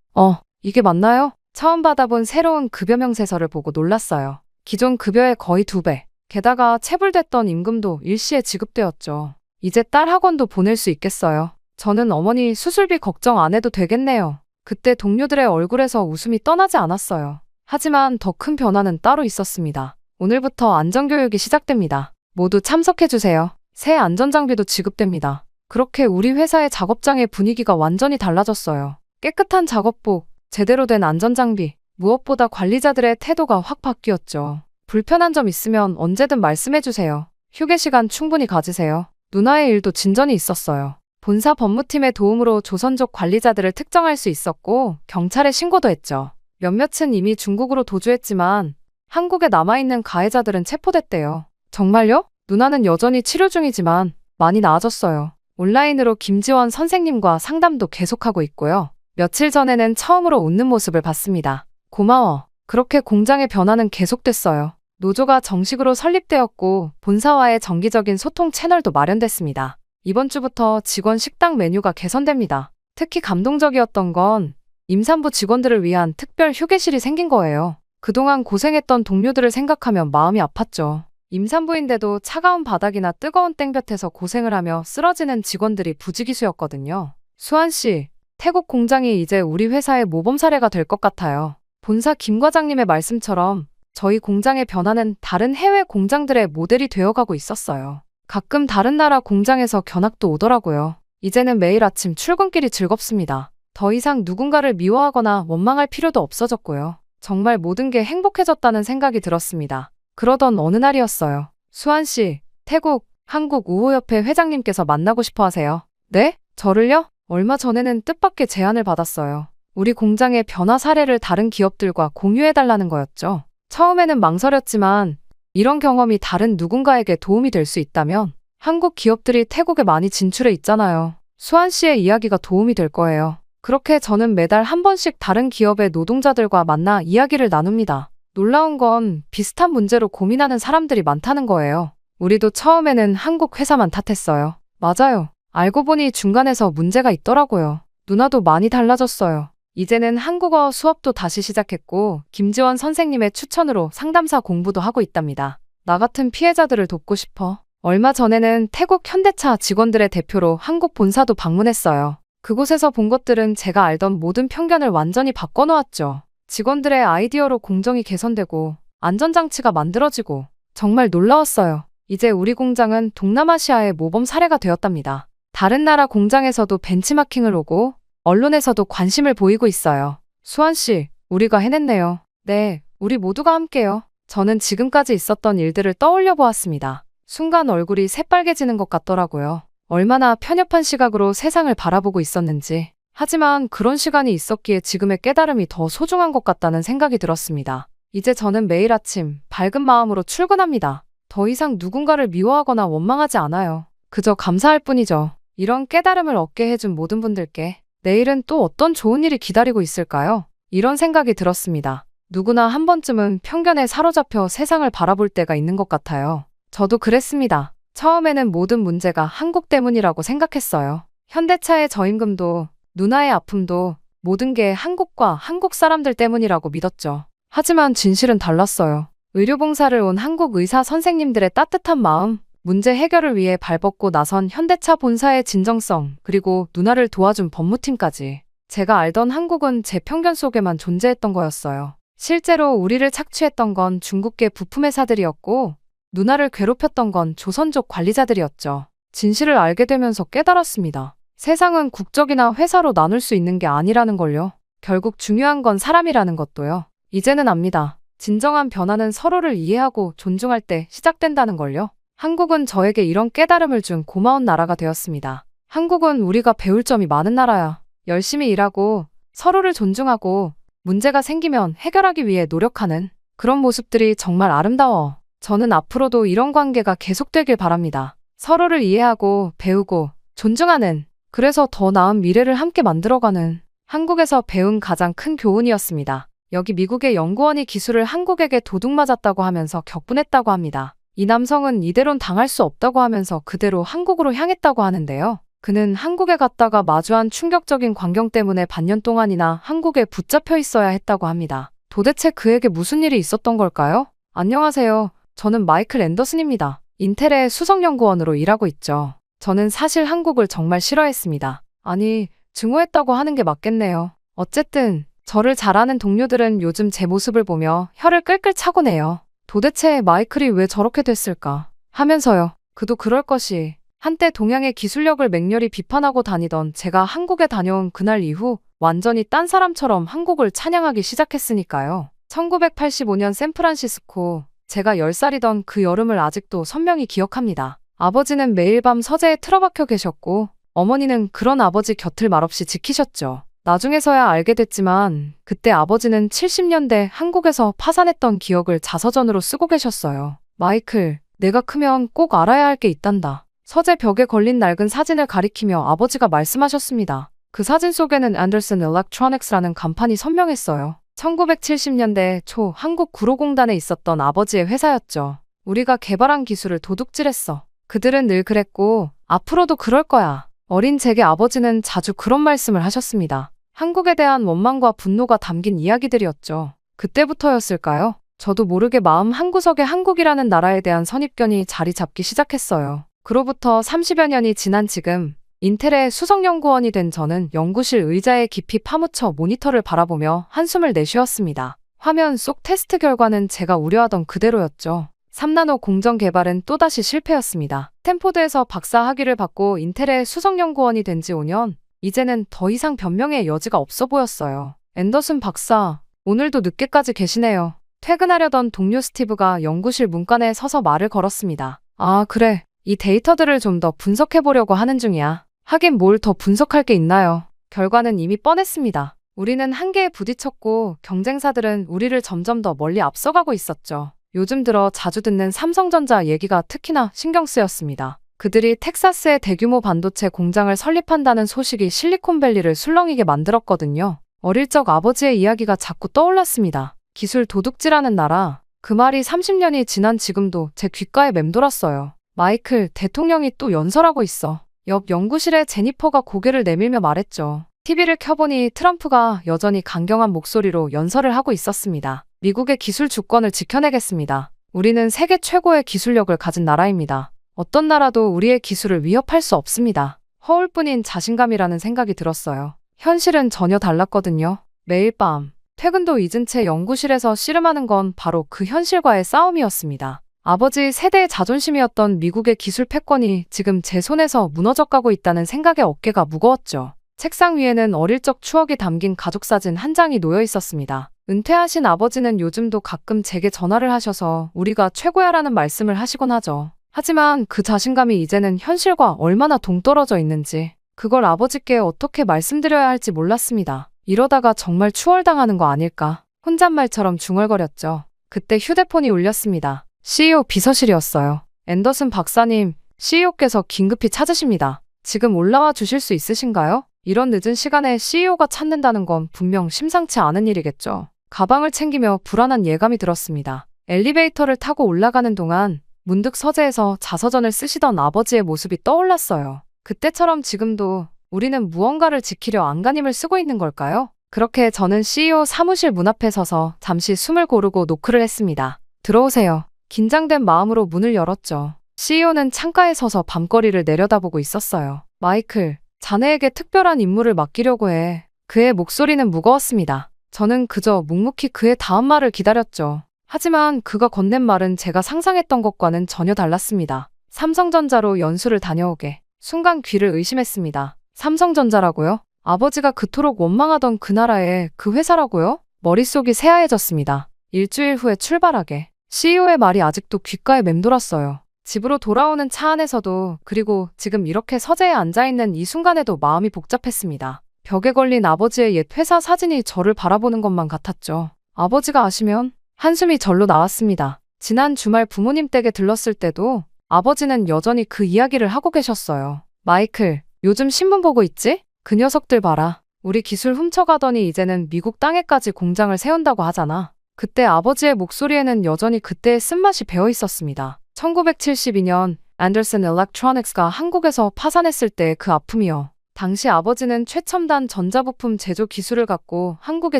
이게 맞나요? 처음 받아본 새로운 급여 명세서를 보고 놀랐어요. 기존 급여의 거의 2배. 게다가 체불됐던 임금도 일시에 지급되었죠. 이제 딸 학원도 보낼 수 있겠어요. 저는 어머니 수술비 걱정 안 해도 되겠네요. 그때 동료들의 얼굴에서 웃음이 떠나지 않았어요. 하지만 더 큰 변화는 따로 있었습니다. 오늘부터 안전교육이 시작됩니다. 모두 참석해주세요. 새 안전장비도 지급됩니다. 그렇게 우리 회사의 작업장의 분위기가 완전히 달라졌어요. 깨끗한 작업복, 제대로 된 안전장비, 무엇보다 관리자들의 태도가 확 바뀌었죠. 불편한 점 있으면 언제든 말씀해주세요. 휴게 시간 충분히 가지세요. 누나의 일도 진전이 있었어요. 본사 법무팀의 도움으로 조선족 관리자들을 특정할 수 있었고 경찰에 신고도 했죠. 몇몇은 이미 중국으로 도주했지만 한국에 남아있는 가해자들은 체포됐대요. 정말요? 누나는 여전히 치료 중이지만 많이 나아졌어요. 온라인으로 김지원 선생님과 상담도 계속하고 있고요. 며칠 전에는 처음으로 웃는 모습을 봤습니다. 고마워. 그렇게 공장의 변화는 계속됐어요. 노조가 정식으로 설립되었고 본사와의 정기적인 소통 채널도 마련됐습니다. 이번 주부터 직원 식당 메뉴가 개선됩니다. 특히 감동적이었던 건 임산부 직원들을 위한 특별 휴게실이 생긴 거예요. 그동안 고생했던 동료들을 생각하면 마음이 아팠죠. 임산부인데도 차가운 바닥이나 뜨거운 땡볕에서 고생을 하며 쓰러지는 직원들이 부지기수였거든요. 수환 씨, 태국 공장이 이제 우리 회사의 모범 사례가 될 것 같아요. 본사 김 과장님의 말씀처럼 저희 공장의 변화는 다른 해외 공장들의 모델이 되어가고 있었어요. 가끔 다른 나라 공장에서 견학도 오더라고요. 이제는 매일 아침 출근길이 즐겁습니다. 더 이상 누군가를 미워하거나 원망할 필요도 없어졌고요. 정말 모든 게 행복해졌다는 생각이 들었습니다. 그러던 어느 날이었어요. 수환 씨, 태국, 한국 우호협회 회장님께서 만나고 싶어 하세요. 네? 저를요? 얼마 전에는 뜻밖의 제안을 받았어요. 우리 공장의 변화 사례를 다른 기업들과 공유해달라는 거였죠. 처음에는 망설였지만 이런 경험이 다른 누군가에게 도움이 될 수 있다면 한국 기업들이 태국에 많이 진출해 있잖아요. 수환 씨의 이야기가 도움이 될 거예요. 그렇게 저는 매달 한 번씩 다른 기업의 노동자들과 만나 이야기를 나눕니다. 놀라운 건 비슷한 문제로 고민하는 사람들이 많다는 거예요. 우리도 처음에는 한국 회사만 탓했어요. 맞아요. 알고 보니 중간에서 문제가 있더라고요. 누나도 많이 달라졌어요. 이제는 한국어 수업도 다시 시작했고 김지원 선생님의 추천으로 상담사 공부도 하고 있답니다. 나 같은 피해자들을 돕고 싶어. 얼마 전에는 태국 현대차 직원들의 대표로 한국 본사도 방문했어요. 그곳에서 본 것들은 제가 알던 모든 편견을 완전히 바꿔놓았죠. 직원들의 아이디어로 공정이 개선되고 안전장치가 만들어지고 정말 놀라웠어요. 이제 우리 공장은 동남아시아의 모범 사례가 되었답니다. 다른 나라 공장에서도 벤치마킹을 오고 언론에서도 관심을 보이고 있어요. 수환 씨, 우리가 해냈네요. 네, 우리 모두가 함께요. 저는 지금까지 있었던 일들을 떠올려 보았습니다. 순간 얼굴이 새빨개지는 것 같더라고요. 얼마나 편협한 시각으로 세상을 바라보고 있었는지. 하지만 그런 시간이 있었기에 지금의 깨달음이 더 소중한 것 같다는 생각이 들었습니다. 이제 저는 매일 아침 밝은 마음으로 출근합니다. 더 이상 누군가를 미워하거나 원망하지 않아요. 그저 감사할 뿐이죠. 이런 깨달음을 얻게 해준 모든 분들께 내일은 또 어떤 좋은 일이 기다리고 있을까요? 이런 생각이 들었습니다. 누구나 한 번쯤은 편견에 사로잡혀 세상을 바라볼 때가 있는 것 같아요. 저도 그랬습니다. 처음에는 모든 문제가 한국 때문이라고 생각했어요. 현대차의 저임금도 누나의 아픔도 모든 게 한국과 한국 사람들 때문이라고 믿었죠. 하지만 진실은 달랐어요. 의료봉사를 온 한국 의사 선생님들의 따뜻한 마음, 문제 해결을 위해 발벗고 나선 현대차 본사의 진정성, 그리고 누나를 도와준 법무팀까지. 제가 알던 한국은 제 편견 속에만 존재했던 거였어요. 실제로 우리를 착취했던 건 중국계 부품회사들이었고 누나를 괴롭혔던 건 조선족 관리자들이었죠. 진실을 알게 되면서 깨달았습니다. 세상은 국적이나 회사로 나눌 수 있는 게 아니라는 걸요. 결국 중요한 건 사람이라는 것도요. 이제는 압니다. 진정한 변화는 서로를 이해하고 존중할 때 시작된다는 걸요. 한국은 저에게 이런 깨달음을 준 고마운 나라가 되었습니다. 한국은 우리가 배울 점이 많은 나라야. 열심히 일하고 서로를 존중하고 문제가 생기면 해결하기 위해 노력하는 그런 모습들이 정말 아름다워. 저는 앞으로도 이런 관계가 계속되길 바랍니다. 서로를 이해하고 배우고 존중하는, 그래서 더 나은 미래를 함께 만들어가는 한국에서 배운 가장 큰 교훈이었습니다. 여기 미국의 연구원이 기술을 한국에게 도둑맞았다고 하면서 격분했다고 합니다. 이 남성은 이대론 당할 수 없다고 하면서 그대로 한국으로 향했다고 하는데요. 그는 한국에 갔다가 마주한 충격적인 광경 때문에 반년 동안이나 한국에 붙잡혀 있어야 했다고 합니다. 도대체 그에게 무슨 일이 있었던 걸까요? 안녕하세요. 저는 마이클 앤더슨입니다. 인텔의 수석연구원으로 일하고 있죠. 저는 사실 한국을 정말 싫어했습니다. 아니, 증오했다고 하는 게 맞겠네요. 어쨌든 저를 잘 아는 동료들은 요즘 제 모습을 보며 혀를 끌끌 차곤 해요. 도대체 마이클이 왜 저렇게 됐을까 하면서요. 그도 그럴 것이. 한때 동양의 기술력을 맹렬히 비판하고 다니던 제가 한국에 다녀온 그날 이후 완전히 딴 사람처럼 한국을 찬양하기 시작했으니까요. 1985년 샌프란시스코, 제가 10살이던 그 여름을 아직도 선명히 기억합니다. 아버지는 매일 밤 서재에 틀어박혀 계셨고 어머니는 그런 아버지 곁을 말없이 지키셨죠. 나중에서야 알게 됐지만 그때 아버지는 70년대 한국에서 파산했던 기억을 자서전으로 쓰고 계셨어요. 마이클, 내가 크면 꼭 알아야 할 게 있단다. 서재 벽에 걸린 낡은 사진을 가리키며 아버지가 말씀하셨습니다. 그 사진 속에는 앤더슨 일렉트로닉스라는 간판이 선명했어요. 1970년대 초 한국 구로공단에 있었던 아버지의 회사였죠. 우리가 개발한 기술을 도둑질했어. 그들은 늘 그랬고 앞으로도 그럴 거야. 어린 제게 아버지는 자주 그런 말씀을 하셨습니다. 한국에 대한 원망과 분노가 담긴 이야기들이었죠. 그때부터였을까요? 저도 모르게 마음 한구석에 한국이라는 나라에 대한 선입견이 자리 잡기 시작했어요. 그로부터 30여 년이 지난 지금 인텔의 수석연구원이 된 저는 연구실 의자에 깊이 파묻혀 모니터를 바라보며 한숨을 내쉬었습니다. 화면 속 테스트 결과는 제가 우려하던 그대로였죠. 3나노 공정 개발은 또다시 실패였습니다. 스탠포드에서 박사 학위를 받고 인텔의 수석연구원이 된 지 5년, 이제는 더 이상 변명의 여지가 없어 보였어요. 앤더슨 박사, 오늘도 늦게까지 계시네요. 퇴근하려던 동료 스티브가 연구실 문간에 서서 말을 걸었습니다. 아, 그래. 이 데이터들을 좀 더 분석해보려고 하는 중이야. 하긴 뭘 더 분석할 게 있나요? 결과는 이미 뻔했습니다. 우리는 한계에 부딪혔고 경쟁사들은 우리를 점점 더 멀리 앞서가고 있었죠. 요즘 들어 자주 듣는 삼성전자 얘기가 특히나 신경 쓰였습니다. 그들이 텍사스에 대규모 반도체 공장을 설립한다는 소식이 실리콘밸리를 술렁이게 만들었거든요. 어릴 적 아버지의 이야기가 자꾸 떠올랐습니다. 기술 도둑질하는 나라. 그 말이 30년이 지난 지금도 제 귓가에 맴돌았어요. 마이클, 대통령이 또 연설하고 있어. 옆 연구실에 제니퍼가 고개를 내밀며 말했죠. TV를 켜보니 트럼프가 여전히 강경한 목소리로 연설을 하고 있었습니다. 미국의 기술 주권을 지켜내겠습니다. 우리는 세계 최고의 기술력을 가진 나라입니다. 어떤 나라도 우리의 기술을 위협할 수 없습니다. 허울뿐인 자신감이라는 생각이 들었어요. 현실은 전혀 달랐거든요. 매일 밤, 퇴근도 잊은 채 연구실에서 씨름하는 건 바로 그 현실과의 싸움이었습니다. 아버지 세대의 자존심이었던 미국의 기술 패권이 지금 제 손에서 무너져가고 있다는 생각에 어깨가 무거웠죠. 책상 위에는 어릴 적 추억이 담긴 가족사진 한 장이 놓여 있었습니다. 은퇴하신 아버지는 요즘도 가끔 제게 전화를 하셔서 우리가 최고야라는 말씀을 하시곤 하죠. 하지만 그 자신감이 이제는 현실과 얼마나 동떨어져 있는지 그걸 아버지께 어떻게 말씀드려야 할지 몰랐습니다. 이러다가 정말 추월당하는 거 아닐까. 혼잣말처럼 중얼거렸죠. 그때 휴대폰이 울렸습니다. CEO 비서실이었어요. 앤더슨 박사님, CEO께서 긴급히 찾으십니다. 지금 올라와 주실 수 있으신가요? 이런 늦은 시간에 CEO가 찾는다는 건 분명 심상치 않은 일이겠죠. 가방을 챙기며 불안한 예감이 들었습니다. 엘리베이터를 타고 올라가는 동안 문득 서재에서 자서전을 쓰시던 아버지의 모습이 떠올랐어요. 그때처럼 지금도 우리는 무언가를 지키려 안간힘을 쓰고 있는 걸까요? 그렇게 저는 CEO 사무실 문 앞에 서서 잠시 숨을 고르고 노크를 했습니다. 들어오세요. 긴장된 마음으로 문을 열었죠. CEO는 창가에 서서 밤거리를 내려다보고 있었어요. 마이클, 자네에게 특별한 임무를 맡기려고 해. 그의 목소리는 무거웠습니다. 저는 그저 묵묵히 그의 다음 말을 기다렸죠. 하지만 그가 건넨 말은 제가 상상했던 것과는 전혀 달랐습니다. 삼성전자로 연수를 다녀오게. 순간 귀를 의심했습니다. 삼성전자라고요? 아버지가 그토록 원망하던 그 나라의 그 회사라고요? 머릿속이 새하얘졌습니다. 일주일 후에 출발하게. CEO의 말이 아직도 귓가에 맴돌았어요. 집으로 돌아오는 차 안에서도, 그리고 지금 이렇게 서재에 앉아있는 이 순간에도 마음이 복잡했습니다. 벽에 걸린 아버지의 옛 회사 사진이 저를 바라보는 것만 같았죠. 아버지가 아시면? 한숨이 절로 나왔습니다. 지난 주말 부모님 댁에 들렀을 때도 아버지는 여전히 그 이야기를 하고 계셨어요. 마이클, 요즘 신문 보고 있지? 그 녀석들 봐라. 우리 기술 훔쳐가더니 이제는 미국 땅에까지 공장을 세운다고 하잖아. 그때 아버지의 목소리에는 여전히 그때의 쓴맛이 배어 있었습니다. 1972년 앤더슨 일렉트로닉스가 한국에서 파산했을 때 그 아픔이요. 당시 아버지는 최첨단 전자부품 제조 기술을 갖고 한국에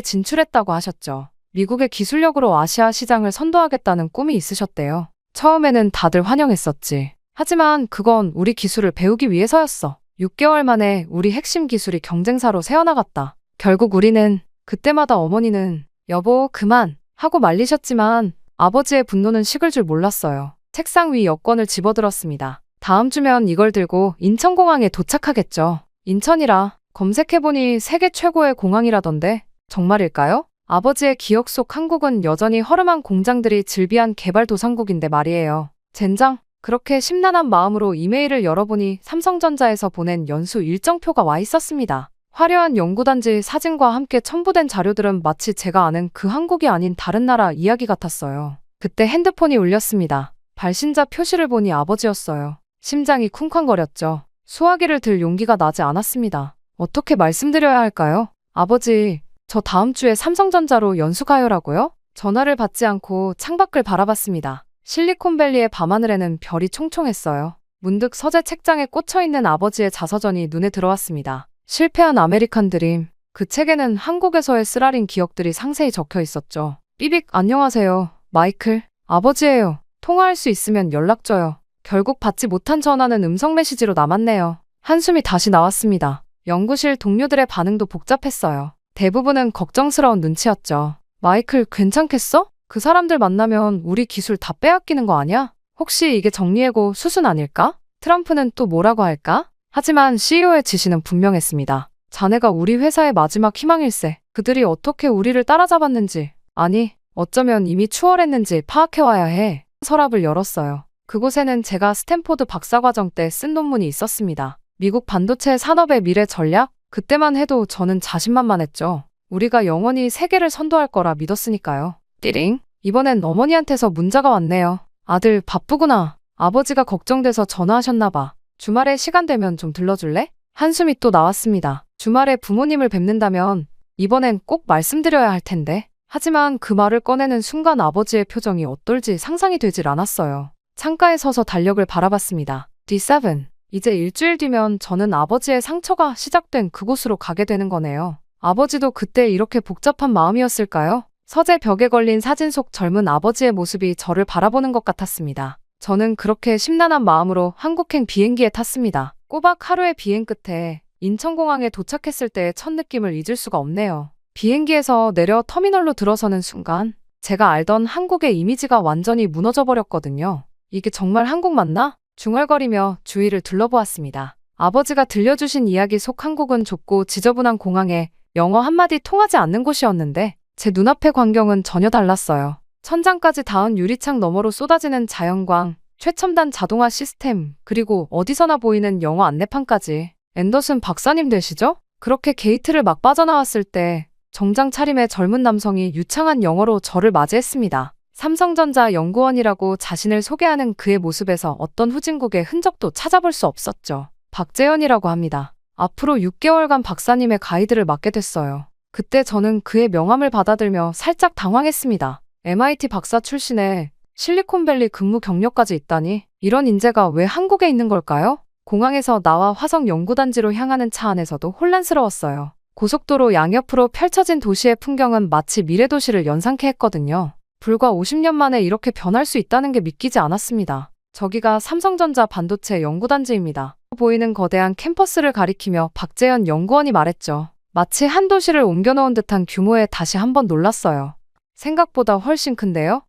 진출했다고 하셨죠. 미국의 기술력으로 아시아 시장을 선도하겠다는 꿈이 있으셨대요. 처음에는 다들 환영했었지. 하지만 그건 우리 기술을 배우기 위해서였어. 6개월 만에 우리 핵심 기술이 경쟁사로 새어나갔다. 결국 우리는, 그때마다 어머니는 여보 그만 하고 말리셨지만 아버지의 분노는 식을 줄 몰랐어요. 책상 위 여권을 집어들었습니다. 다음 주면 이걸 들고 인천공항에 도착하겠죠. 인천이라 검색해보니 세계 최고의 공항이라던데 정말일까요? 아버지의 기억 속 한국은 여전히 허름한 공장들이 즐비한 개발도상국인데 말이에요. 젠장, 그렇게 심란한 마음으로 이메일을 열어보니 삼성전자에서 보낸 연수 일정표가 와 있었습니다. 화려한 연구단지 사진과 함께 첨부된 자료들은 마치 제가 아는 그 한국이 아닌 다른 나라 이야기 같았어요. 그때 핸드폰이 울렸습니다. 발신자 표시를 보니 아버지였어요. 심장이 쿵쾅거렸죠. 수화기를 들 용기가 나지 않았습니다. 어떻게 말씀드려야 할까요? 아버지, 저 다음 주에 삼성전자로 연수 가요라고요? 전화를 받지 않고 창밖을 바라봤습니다. 실리콘밸리의 밤하늘에는 별이 총총했어요. 문득 서재 책장에 꽂혀있는 아버지의 자서전이 눈에 들어왔습니다. 실패한 아메리칸 드림. 그 책에는 한국에서의 쓰라린 기억들이 상세히 적혀 있었죠. 삐빅, 안녕하세요. 마이클, 아버지예요. 통화할 수 있으면 연락 줘요. 결국 받지 못한 전화는 음성 메시지로 남았네요. 한숨이 다시 나왔습니다. 연구실 동료들의 반응도 복잡했어요. 대부분은 걱정스러운 눈치였죠. 마이클, 괜찮겠어? 그 사람들 만나면 우리 기술 다 빼앗기는 거 아니야? 혹시 이게 정리해고 수순 아닐까? 트럼프는 또 뭐라고 할까? 하지만 CEO의 지시는 분명했습니다. 자네가 우리 회사의 마지막 희망일세. 그들이 어떻게 우리를 따라잡았는지, 아니, 어쩌면 이미 추월했는지 파악해와야 해. 서랍을 열었어요. 그곳에는 제가 스탠포드 박사과정 때 쓴 논문이 있었습니다. 미국 반도체 산업의 미래 전략? 그때만 해도 저는 자신만만했죠. 우리가 영원히 세계를 선도할 거라 믿었으니까요. 띠링, 이번엔 어머니한테서 문자가 왔네요. 아들, 바쁘구나. 아버지가 걱정돼서 전화하셨나 봐. 주말에 시간 되면 좀 들러줄래? 한숨이 또 나왔습니다. 주말에 부모님을 뵙는다면 이번엔 꼭 말씀드려야 할 텐데. 하지만 그 말을 꺼내는 순간 아버지의 표정이 어떨지 상상이 되질 않았어요. 창가에 서서 달력을 바라봤습니다. D7. 이제 일주일 뒤면 저는 아버지의 상처가 시작된 그곳으로 가게 되는 거네요. 아버지도 그때 이렇게 복잡한 마음이었을까요? 서재 벽에 걸린 사진 속 젊은 아버지의 모습이 저를 바라보는 것 같았습니다. 저는 그렇게 심란한 마음으로 한국행 비행기에 탔습니다. 꼬박 하루의 비행 끝에 인천공항에 도착했을 때의 첫 느낌을 잊을 수가 없네요. 비행기에서 내려 터미널로 들어서는 순간 제가 알던 한국의 이미지가 완전히 무너져 버렸거든요. 이게 정말 한국 맞나? 중얼거리며 주위를 둘러보았습니다. 아버지가 들려주신 이야기 속 한국은 좁고 지저분한 공항에 영어 한마디 통하지 않는 곳이었는데 제 눈앞의 광경은 전혀 달랐어요. 천장까지 닿은 유리창 너머로 쏟아지는 자연광, 최첨단 자동화 시스템, 그리고 어디서나 보이는 영어 안내판까지. 앤더슨 박사님 되시죠? 그렇게 게이트를 막 빠져나왔을 때 정장 차림의 젊은 남성이 유창한 영어로 저를 맞이했습니다. 삼성전자 연구원이라고 자신을 소개하는 그의 모습에서 어떤 후진국의 흔적도 찾아볼 수 없었죠. 박재현이라고 합니다. 앞으로 6개월간 박사님의 가이드를 맡게 됐어요. 그때 저는 그의 명함을 받아들며 살짝 당황했습니다. MIT 박사 출신에 실리콘밸리 근무 경력까지 있다니, 이런 인재가 왜 한국에 있는 걸까요? 공항에서 나와 화성 연구단지로 향하는 차 안에서도 혼란스러웠어요. 고속도로 양옆으로 펼쳐진 도시의 풍경은 마치 미래도시를 연상케 했거든요. 불과 50년 만에 이렇게 변할 수 있다는 게 믿기지 않았습니다. 저기가 삼성전자 반도체 연구단지입니다. 보이는 거대한 캠퍼스를 가리키며 박재현 연구원이 말했죠. 마치 한 도시를 옮겨놓은 듯한 규모에 다시 한번 놀랐어요. 생각보다 훨씬 큰데요?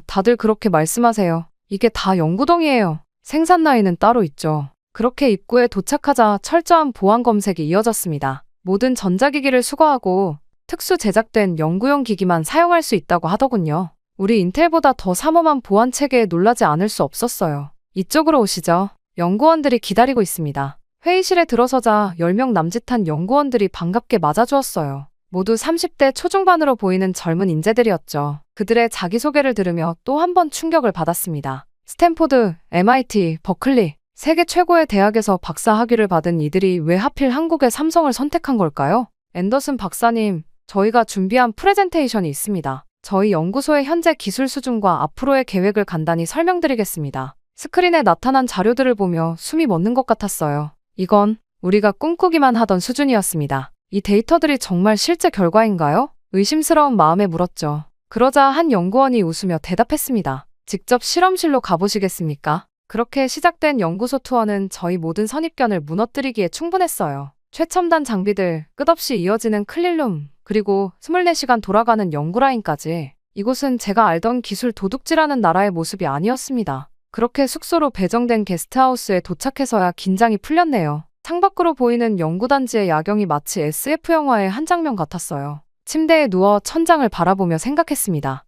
다들 그렇게 말씀하세요. 이게 다 연구동이에요. 생산 라인은 따로 있죠. 그렇게 입구에 도착하자 철저한 보안 검색이 이어졌습니다. 모든 전자기기를 수거하고 특수 제작된 연구용 기기만 사용할 수 있다고 하더군요. 우리 인텔보다 더 삼엄한 보안 체계에 놀라지 않을 수 없었어요. 이쪽으로 오시죠. 연구원들이 기다리고 있습니다. 회의실에 들어서자 10명 남짓한 연구원들이 반갑게 맞아주었어요. 모두 30대 초중반으로 보이는 젊은 인재들이었죠. 그들의 자기소개를 들으며 또 한 번 충격을 받았습니다. 스탠포드, MIT, 버클리, 세계 최고의 대학에서 박사 학위를 받은 이들이 왜 하필 한국의 삼성을 선택한 걸까요? 앤더슨 박사님, 저희가 준비한 프레젠테이션이 있습니다. 저희 연구소의 현재 기술 수준과 앞으로의 계획을 간단히 설명드리겠습니다. 스크린에 나타난 자료들을 보며 숨이 멎는 것 같았어요. 이건 우리가 꿈꾸기만 하던 수준이었습니다. 이 데이터들이 정말 실제 결과인가요? 의심스러운 마음에 물었죠. 그러자 한 연구원이 웃으며 대답했습니다. 직접 실험실로 가보시겠습니까? 그렇게 시작된 연구소 투어는 저희 모든 선입견을 무너뜨리기에 충분했어요. 최첨단 장비들, 끝없이 이어지는 클린룸, 그리고 24시간 돌아가는 연구라인까지. 이곳은 제가 알던 기술 도둑질하는 나라의 모습이 아니었습니다. 그렇게 숙소로 배정된 게스트하우스에 도착해서야 긴장이 풀렸네요. 창밖으로 보이는 연구단지의 야경이 마치 SF 영화의 한 장면 같았어요. 침대에 누워 천장을 바라보며 생각했습니다.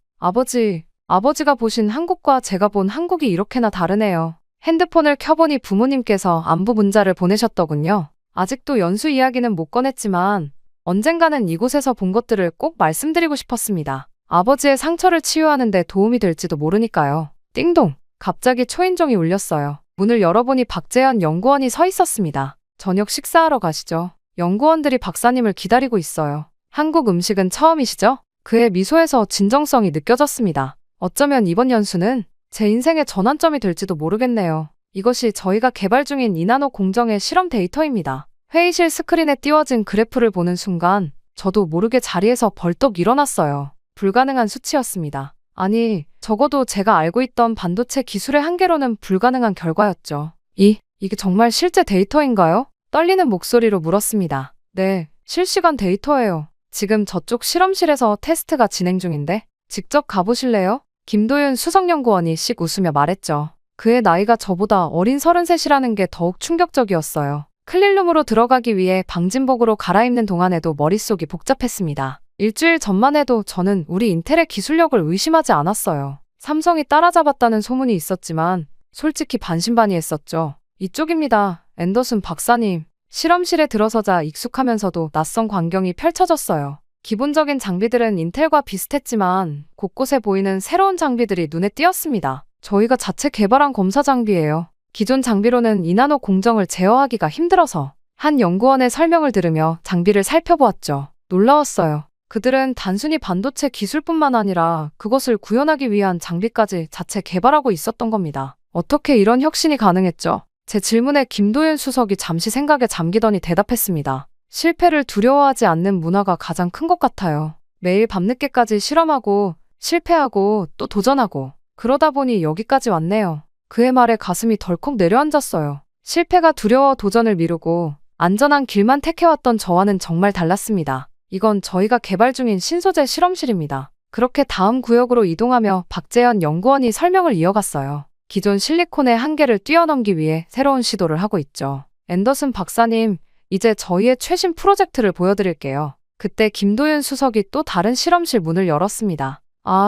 아버지가 보신 한국과 제가 본 한국이 이렇게나 다르네요. 핸드폰을 켜보니 부모님께서 안부 문자를 보내셨더군요. 아직도 연수 이야기는 못 꺼냈지만 언젠가는 이곳에서 본 것들을 꼭 말씀드리고 싶었습니다. 아버지의 상처를 치유하는 데 도움이 될지도 모르니까요. 띵동! 갑자기 초인종이 울렸어요. 문을 열어보니 박재현 연구원이 서 있었습니다. 저녁 식사하러 가시죠. 연구원들이 박사님을 기다리고 있어요. 한국 음식은 처음이시죠? 그의 미소에서 진정성이 느껴졌습니다. 어쩌면 이번 연수는 제 인생의 전환점이 될지도 모르겠네요. 이것이 저희가 개발 중인 이나노 공정의 실험 데이터입니다. 회의실 스크린에 띄워진 그래프를 보는 순간 저도 모르게 자리에서 벌떡 일어났어요. 불가능한 수치였습니다. 아니, 적어도 제가 알고 있던 반도체 기술의 한계로는 불가능한 결과였죠. 이게 정말 실제 데이터인가요? 떨리는 목소리로 물었습니다. 네, 실시간 데이터예요. 지금 저쪽 실험실에서 테스트가 진행 중인데 직접 가보실래요? 김도윤 수석연구원이 씩 웃으며 말했죠. 그의 나이가 저보다 어린 33이라는 게 더욱 충격적이었어요. 클린룸으로 들어가기 위해 방진복으로 갈아입는 동안에도 머릿속이 복잡했습니다. 일주일 전만 해도 저는 우리 인텔의 기술력을 의심하지 않았어요. 삼성이 따라잡았다는 소문이 있었지만 솔직히 반신반의했었죠. 이쪽입니다. 앤더슨 박사님. 실험실에 들어서자 익숙하면서도 낯선 광경이 펼쳐졌어요. 기본적인 장비들은 인텔과 비슷했지만 곳곳에 보이는 새로운 장비들이 눈에 띄었습니다. 저희가 자체 개발한 검사 장비예요. 기존 장비로는 이나노 공정을 제어하기가 힘들어서 한 연구원의 설명을 들으며 장비를 살펴보았죠. 놀라웠어요. 그들은 단순히 반도체 기술뿐만 아니라 그것을 구현하기 위한 장비까지 자체 개발하고 있었던 겁니다. 어떻게 이런 혁신이 가능했죠? 제 질문에 김도윤 수석이 잠시 생각에 잠기더니 대답했습니다. 실패를 두려워하지 않는 문화가 가장 큰 것 같아요. 매일 밤늦게까지 실험하고 실패하고 또 도전하고 그러다 보니 여기까지 왔네요. 그의 말에 가슴이 덜컥 내려앉았어요. 실패가 두려워 도전을 미루고 안전한 길만 택해왔던 저와는 정말 달랐습니다. 이건 저희가 개발 중인 신소재 실험실입니다. 그렇게 다음 구역으로 이동하며 박재현 연구원이 설명을 이어갔어요. 기존 실리콘의 한계를 뛰어넘기 위해 새로운 시도를 하고 있죠. 앤더슨 박사님, 이제 저희의 최신 프로젝트를 보여드릴게요. 그때 김도윤 수석이 또 다른 실험실 문을 열었습니다.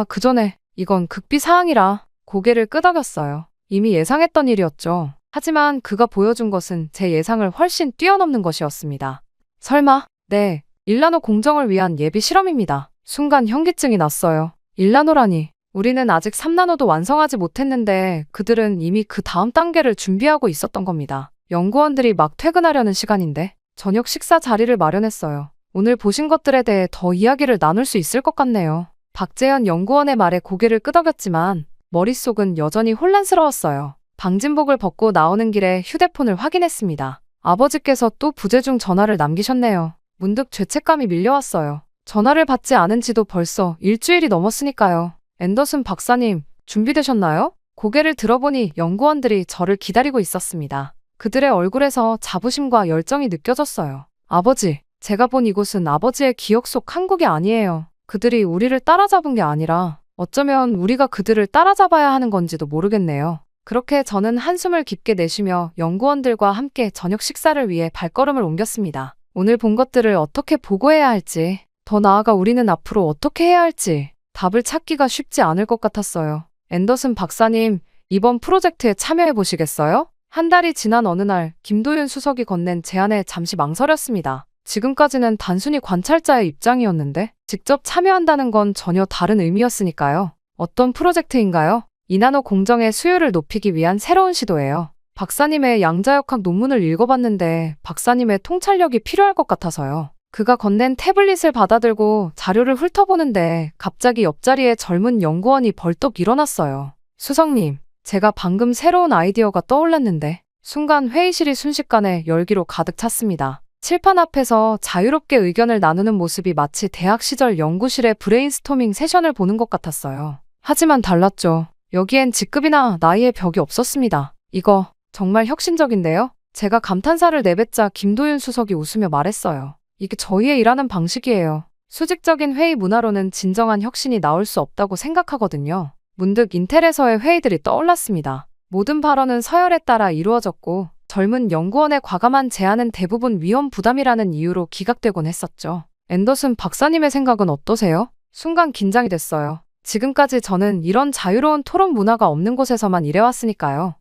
그 전에 이건 극비 사항이라 고개를 끄덕였어요. 이미 예상했던 일이었죠. 하지만 그가 보여준 것은 제 예상을 훨씬 뛰어넘는 것이었습니다. 설마? 네, 일나노 공정을 위한 예비 실험입니다. 순간 현기증이 났어요. 일나노라니. 우리는 아직 3나노도 완성하지 못했는데 그들은 이미 그 다음 단계를 준비하고 있었던 겁니다. 연구원들이 막 퇴근하려는 시간인데 저녁 식사 자리를 마련했어요. 오늘 보신 것들에 대해 더 이야기를 나눌 수 있을 것 같네요. 박재현 연구원의 말에 고개를 끄덕였지만 머릿속은 여전히 혼란스러웠어요. 방진복을 벗고 나오는 길에 휴대폰을 확인했습니다. 아버지께서 또 부재중 전화를 남기셨네요. 문득 죄책감이 밀려왔어요. 전화를 받지 않은 지도 벌써 일주일이 넘었으니까요. 앤더슨 박사님, 준비되셨나요? 고개를 들어보니 연구원들이 저를 기다리고 있었습니다. 그들의 얼굴에서 자부심과 열정이 느껴졌어요. 아버지, 제가 본 이곳은 아버지의 기억 속 한국이 아니에요. 그들이 우리를 따라잡은 게 아니라 어쩌면 우리가 그들을 따라잡아야 하는 건지도 모르겠네요. 그렇게 저는 한숨을 깊게 내쉬며 연구원들과 함께 저녁 식사를 위해 발걸음을 옮겼습니다. 오늘 본 것들을 어떻게 보고해야 할지, 더 나아가 우리는 앞으로 어떻게 해야 할지 답을 찾기가 쉽지 않을 것 같았어요. 앤더슨 박사님, 이번 프로젝트에 참여해 보시겠어요? 한 달이 지난 어느 날 김도윤 수석이 건넨 제안에 잠시 망설였습니다. 지금까지는 단순히 관찰자의 입장이었는데 직접 참여한다는 건 전혀 다른 의미였으니까요. 어떤 프로젝트인가요? 이나노 공정의 수요를 높이기 위한 새로운 시도예요. 박사님의 양자역학 논문을 읽어봤는데 박사님의 통찰력이 필요할 것 같아서요. 그가 건넨 태블릿을 받아들고 자료를 훑어보는데 갑자기 옆자리에 젊은 연구원이 벌떡 일어났어요. 수석님, 제가 방금 새로운 아이디어가 떠올랐는데 순간 회의실이 순식간에 열기로 가득 찼습니다. 칠판 앞에서 자유롭게 의견을 나누는 모습이 마치 대학 시절 연구실의 브레인스토밍 세션을 보는 것 같았어요. 하지만 달랐죠. 여기엔 직급이나 나이의 벽이 없었습니다. 이거 정말 혁신적인데요? 제가 감탄사를 내뱉자 김도윤 수석이 웃으며 말했어요. 이게 저희의 일하는 방식이에요. 수직적인 회의 문화로는 진정한 혁신이 나올 수 없다고 생각하거든요. 문득 인텔에서의 회의들이 떠올랐습니다. 모든 발언은 서열에 따라 이루어졌고 젊은 연구원의 과감한 제안은 대부분 위험 부담이라는 이유로 기각되곤 했었죠. 앤더슨 박사님의 생각은 어떠세요? 순간 긴장이 됐어요. 지금까지 저는 이런 자유로운 토론 문화가 없는 곳에서만 일해왔으니까요.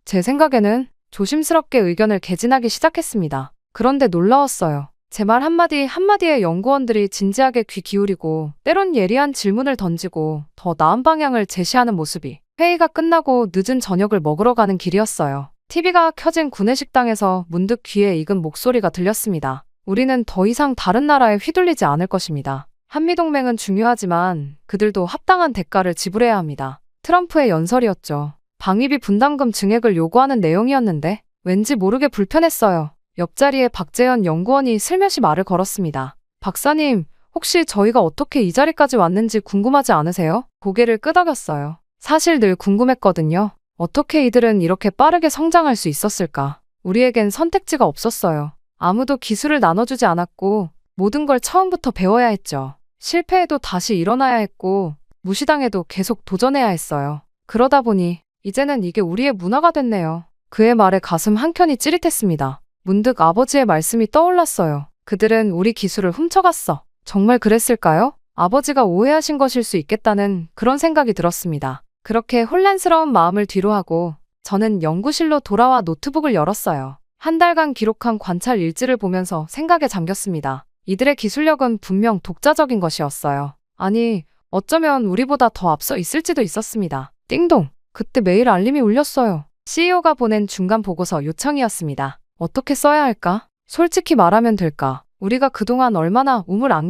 제 생각에는 조심스럽게 의견을 개진하기 시작했습니다. 그런데 놀라웠어요. 제 말 한마디에 연구원들이 진지하게 귀 기울이고 때론 예리한 질문을 던지고 더 나은 방향을 제시하는 모습이 회의가 끝나고 늦은 저녁을 먹으러 가는 길이었어요. TV가 켜진 구내식당에서 문득 귀에 익은 목소리가 들렸습니다. 우리는 더 이상 다른 나라에 휘둘리지 않을 것입니다. 한미동맹은 중요하지만 그들도 합당한 대가를 지불해야 합니다. 트럼프의 연설이었죠. 방위비 분담금 증액을 요구하는 내용이었는데 왠지 모르게 불편했어요. 옆자리에 박재현 연구원이 슬며시 말을 걸었습니다. 박사님, 혹시 저희가 어떻게 이 자리까지 왔는지 궁금하지 않으세요? 고개를 끄덕였어요. 사실 늘 궁금했거든요. 어떻게 이들은 이렇게 빠르게 성장할 수 있었을까? 우리에겐 선택지가 없었어요. 아무도 기술을 나눠주지 않았고 모든 걸 처음부터 배워야 했죠. 실패해도 다시 일어나야 했고 무시당해도 계속 도전해야 했어요. 그러다 보니 이제는 이게 우리의 문화가 됐네요. 그의 말에 가슴 한켠이 찌릿했습니다. 문득 아버지의 말씀이 떠올랐어요. 그들은 우리 기술을 훔쳐갔어. 정말 그랬을까요? 아버지가 오해하신 것일 수 있겠다는 그런 생각이 들었습니다. 그렇게 혼란스러운 마음을 뒤로하고 저는 연구실로 돌아와 노트북을 열었어요. 한 달간 기록한 관찰 일지를 보면서 생각에 잠겼습니다. 이들의 기술력은 분명 독자적인 것이었어요. 아니, 어쩌면 우리보다 더 앞서 있을지도 있었습니다. 띵동! 그때 메일 알림이 울렸어요. CEO가 보낸 중간 보고서 요청이었습니다. 어떻게 써야 할까? 솔직히 말하면 될까? 우리가 그동안 얼마나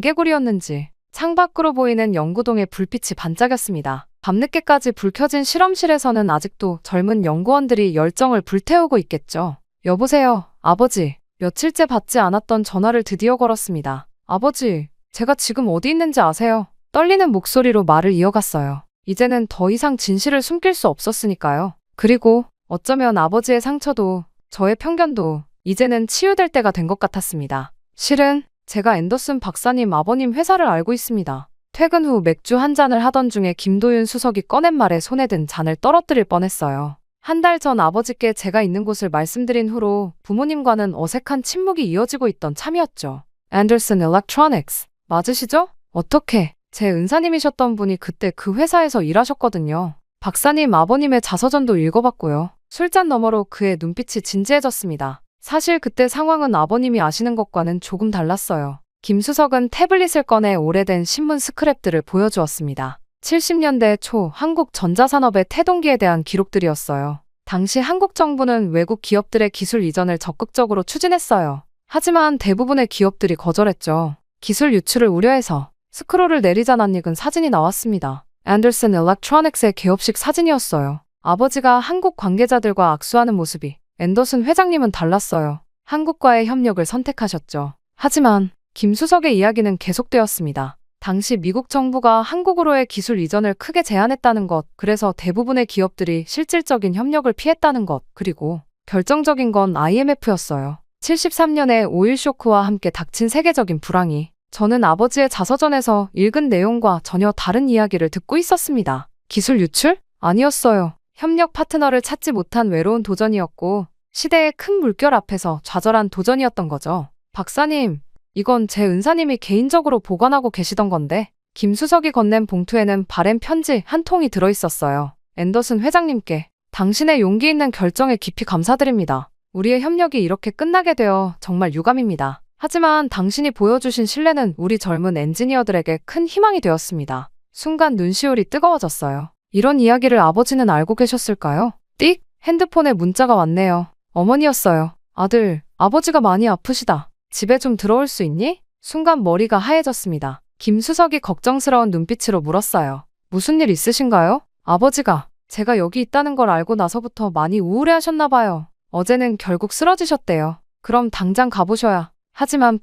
우물안개구리였는지. 창밖으로 보이는 연구동의 불빛이 반짝였습니다. 밤늦게까지 불 켜진 실험실에서는 아직도 젊은 연구원들이 열정을 불태우고 있겠죠. 여보세요, 아버지. 며칠째 받지 않았던 전화를 드디어 걸었습니다. 아버지, 제가 지금 어디 있는지 아세요? 떨리는 목소리로 말을 이어갔어요. 이제는 더 이상 진실을 숨길 수 없었으니까요. 그리고 어쩌면 아버지의 상처도 저의 편견도 이제는 치유될 때가 된 것 같았습니다. 실은 제가 앤더슨 박사님 아버님 회사를 알고 있습니다. 퇴근 후 맥주 한 잔을 하던 중에 김도윤 수석이 꺼낸 말에 손에 든 잔을 떨어뜨릴 뻔했어요. 한 달 전 아버지께 제가 있는 곳을 말씀드린 후로 부모님과는 어색한 침묵이 이어지고 있던 참이었죠. 앤더슨 일렉트로닉스 맞으시죠? 어떻게? 제 은사님이셨던 분이 그때 그 회사에서 일하셨거든요. 박사님 아버님의 자서전도 읽어봤고요. 술잔 너머로 그의 눈빛이 진지해졌습니다. 사실 그때 상황은 아버님이 아시는 것과는 조금 달랐어요. 김 수석은 태블릿을 꺼내 오래된 신문 스크랩들을 보여주었습니다. 70년대 초 한국 전자산업의 태동기에 대한 기록들이었어요. 당시 한국 정부는 외국 기업들의 기술 이전을 적극적으로 추진했어요. 하지만 대부분의 기업들이 거절했죠. 기술 유출을 우려해서 스크롤을 내리자 낯익은 사진이 나왔습니다. 앤더슨 일렉트로닉스의 개업식 사진이었어요. 아버지가 한국 관계자들과 악수하는 모습이. 앤더슨 회장님은 달랐어요. 한국과의 협력을 선택하셨죠. 하지만 김 수석의 이야기는 계속되었습니다. 당시 미국 정부가 한국으로의 기술 이전을 크게 제한했다는 것, 그래서 대부분의 기업들이 실질적인 협력을 피했다는 것, 그리고 결정적인 건 IMF였어요. 73년의 오일 쇼크와 함께 닥친 세계적인 불황이 저는 아버지의 자서전에서 읽은 내용과 전혀 다른 이야기를 듣고 있었습니다. 기술 유출? 아니었어요. 협력 파트너를 찾지 못한 외로운 도전이었고 시대의 큰 물결 앞에서 좌절한 도전이었던 거죠. 박사님, 이건 제 은사님이 개인적으로 보관하고 계시던 건데 김수석이 건넨 봉투에는 바램 편지 한 통이 들어있었어요. 앤더슨 회장님께 당신의 용기 있는 결정에 깊이 감사드립니다. 우리의 협력이 이렇게 끝나게 되어 정말 유감입니다. 하지만 당신이 보여주신 신뢰는 우리 젊은 엔지니어들에게 큰 희망이 되었습니다. 순간 눈시울이 뜨거워졌어요. 이런 이야기를 아버지는 알고 계셨을까요? 띡! 핸드폰에 문자가 왔네요. 어머니였어요. 아들, 아버지가 많이 아프시다. 집에 좀 들어올 수 있니? 순간 머리가 하얘졌습니다. 김수석이 걱정스러운 눈빛으로 물었어요. 무슨 일 있으신가요? 아버지가 제가 여기 있다는 걸 알고 나서부터 많이 우울해하셨나 봐요. 어제는 결국 쓰러지셨대요. 그럼 당장 가보셔야. 하지만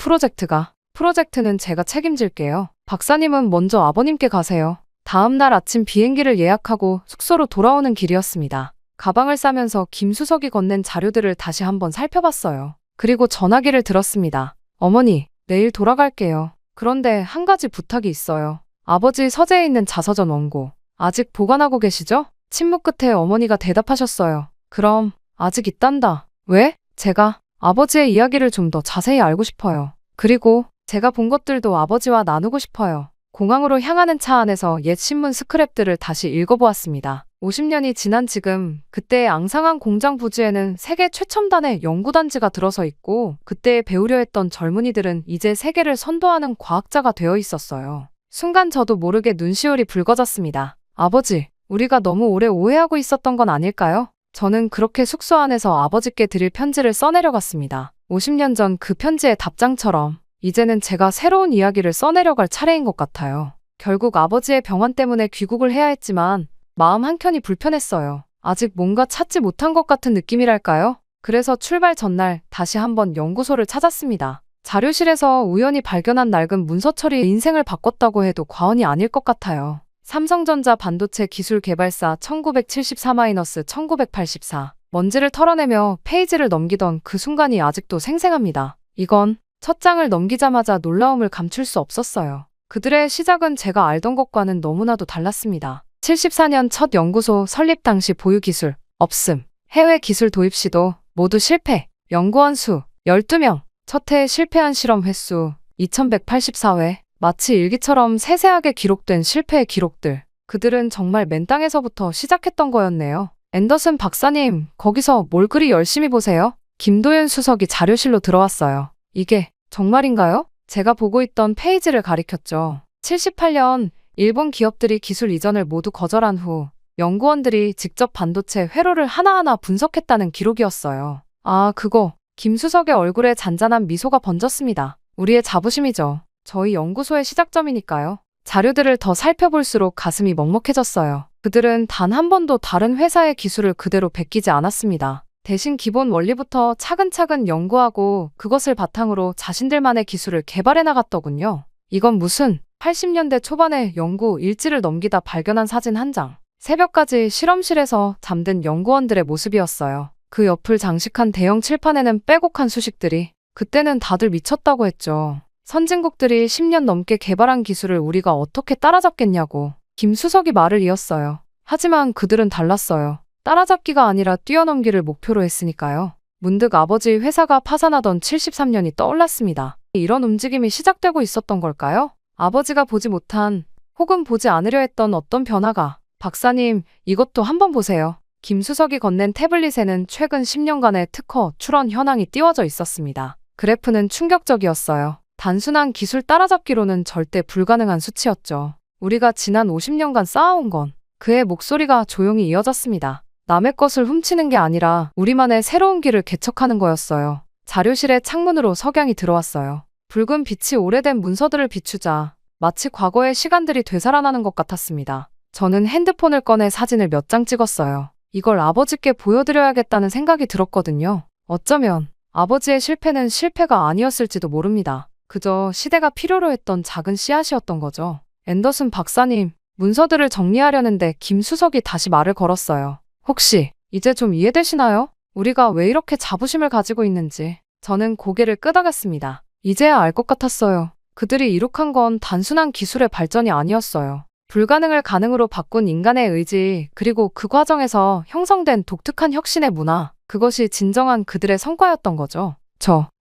프로젝트는 제가 책임질게요. 박사님은 먼저 아버님께 가세요. 다음 날 아침 비행기를 예약하고 숙소로 돌아오는 길이었습니다. 가방을 싸면서 김수석이 건넨 자료들을 다시 한번 살펴봤어요. 그리고 전화기를 들었습니다. 어머니, 내일 돌아갈게요. 그런데 한 가지 부탁이 있어요. 아버지 서재에 있는 자서전 원고 아직 보관하고 계시죠? 침묵 끝에 어머니가 대답하셨어요. 그럼 아직 있단다. 왜? 제가 아버지의 이야기를 좀 더 자세히 알고 싶어요. 그리고 제가 본 것들도 아버지와 나누고 싶어요. 공항으로 향하는 차 안에서 옛 신문 스크랩들을 다시 읽어보았습니다. 50년이 지난 지금 그때의 앙상한 공장 부지에는 세계 최첨단의 연구단지가 들어서 있고 그때에 배우려 했던 젊은이들은 이제 세계를 선도하는 과학자가 되어 있었어요. 순간 저도 모르게 눈시울이 붉어졌습니다. 아버지, 우리가 너무 오래 오해하고 있었던 건 아닐까요? 저는 그렇게 숙소 안에서 아버지께 드릴 편지를 써내려갔습니다. 50년 전 그 편지의 답장처럼 이제는 제가 새로운 이야기를 써내려갈 차례인 것 같아요. 결국 아버지의 병환 때문에 귀국을 해야 했지만 마음 한켠이 불편했어요. 아직 뭔가 찾지 못한 것 같은 느낌이랄까요? 그래서 출발 전날 다시 한번 연구소를 찾았습니다. 자료실에서 우연히 발견한 낡은 문서처리에 인생을 바꿨다고 해도 과언이 아닐 것 같아요. 삼성전자 반도체 기술 개발사 1974-1984. 먼지를 털어내며 페이지를 넘기던 그 순간이 아직도 생생합니다. 이건 첫 장을 넘기자마자 놀라움을 감출 수 없었어요. 그들의 시작은 제가 알던 것과는 너무나도 달랐습니다. 74년 첫 연구소 설립 당시 보유 기술 없음. 해외 기술 도입 시도 모두 실패. 연구원 수 12명. 첫 해에 실패한 실험 횟수 2184회. 마치 일기처럼 세세하게 기록된 실패의 기록들. 그들은 정말 맨 땅에서부터 시작했던 거였네요. 앤더슨 박사님, 거기서 뭘 그리 열심히 보세요? 김도윤 수석이 자료실로 들어왔어요. 이게 정말인가요? 제가 보고 있던 페이지를 가리켰죠. 78년 일본 기업들이 기술 이전을 모두 거절한 후 연구원들이 직접 반도체 회로를 하나하나 분석했다는 기록이었어요. 아, 그거. 김수석의 얼굴에 잔잔한 미소가 번졌습니다. 우리의 자부심이죠. 저희 연구소의 시작점이니까요. 자료들을 더 살펴볼수록 가슴이 먹먹해졌어요. 그들은 단 한 번도 다른 회사의 기술을 그대로 베끼지 않았습니다. 대신 기본 원리부터 차근차근 연구하고 그것을 바탕으로 자신들만의 기술을 개발해 나갔더군요. 이건 무슨 80년대 초반에 연구 일지를 넘기다 발견한 사진 한 장. 새벽까지 실험실에서 잠든 연구원들의 모습이었어요. 그 옆을 장식한 대형 칠판에는 빼곡한 수식들이. 그때는 다들 미쳤다고 했죠. 선진국들이 10년 넘게 개발한 기술을 우리가 어떻게 따라잡겠냐고. 김수석이 말을 이었어요. 하지만 그들은 달랐어요. 따라잡기가 아니라 뛰어넘기를 목표로 했으니까요. 문득 아버지 회사가 파산하던 73년이 떠올랐습니다. 이런 움직임이 시작되고 있었던 걸까요? 아버지가 보지 못한 혹은 보지 않으려 했던 어떤 변화가. 박사님, 이것도 한번 보세요. 김수석이 건넨 태블릿에는 최근 10년간의 특허 출원 현황이 띄워져 있었습니다. 그래프는 충격적이었어요. 단순한 기술 따라잡기로는 절대 불가능한 수치였죠. 우리가 지난 50년간 쌓아온 건 그의 목소리가 조용히 이어졌습니다. 남의 것을 훔치는 게 아니라 우리만의 새로운 길을 개척하는 거였어요. 자료실의 창문으로 석양이 들어왔어요. 붉은 빛이 오래된 문서들을 비추자 마치 과거의 시간들이 되살아나는 것 같았습니다. 저는 핸드폰을 꺼내 사진을 몇 장 찍었어요. 이걸 아버지께 보여드려야겠다는 생각이 들었거든요. 어쩌면 아버지의 실패는 실패가 아니었을지도 모릅니다. 그저 시대가 필요로 했던 작은 씨앗이었던 거죠. 앤더슨 박사님, 문서들을 정리하려는데 김수석이 다시 말을 걸었어요. 혹시 이제 좀 이해되시나요? 우리가 왜 이렇게 자부심을 가지고 있는지. 저는 고개를 끄덕였습니다. 이제야 알 것 같았어요. 그들이 이룩한 건 단순한 기술의 발전이 아니었어요. 불가능을 가능으로 바꾼 인간의 의지, 그리고 그 과정에서 형성된 독특한 혁신의 문화, 그것이 진정한 그들의 성과였던 거죠.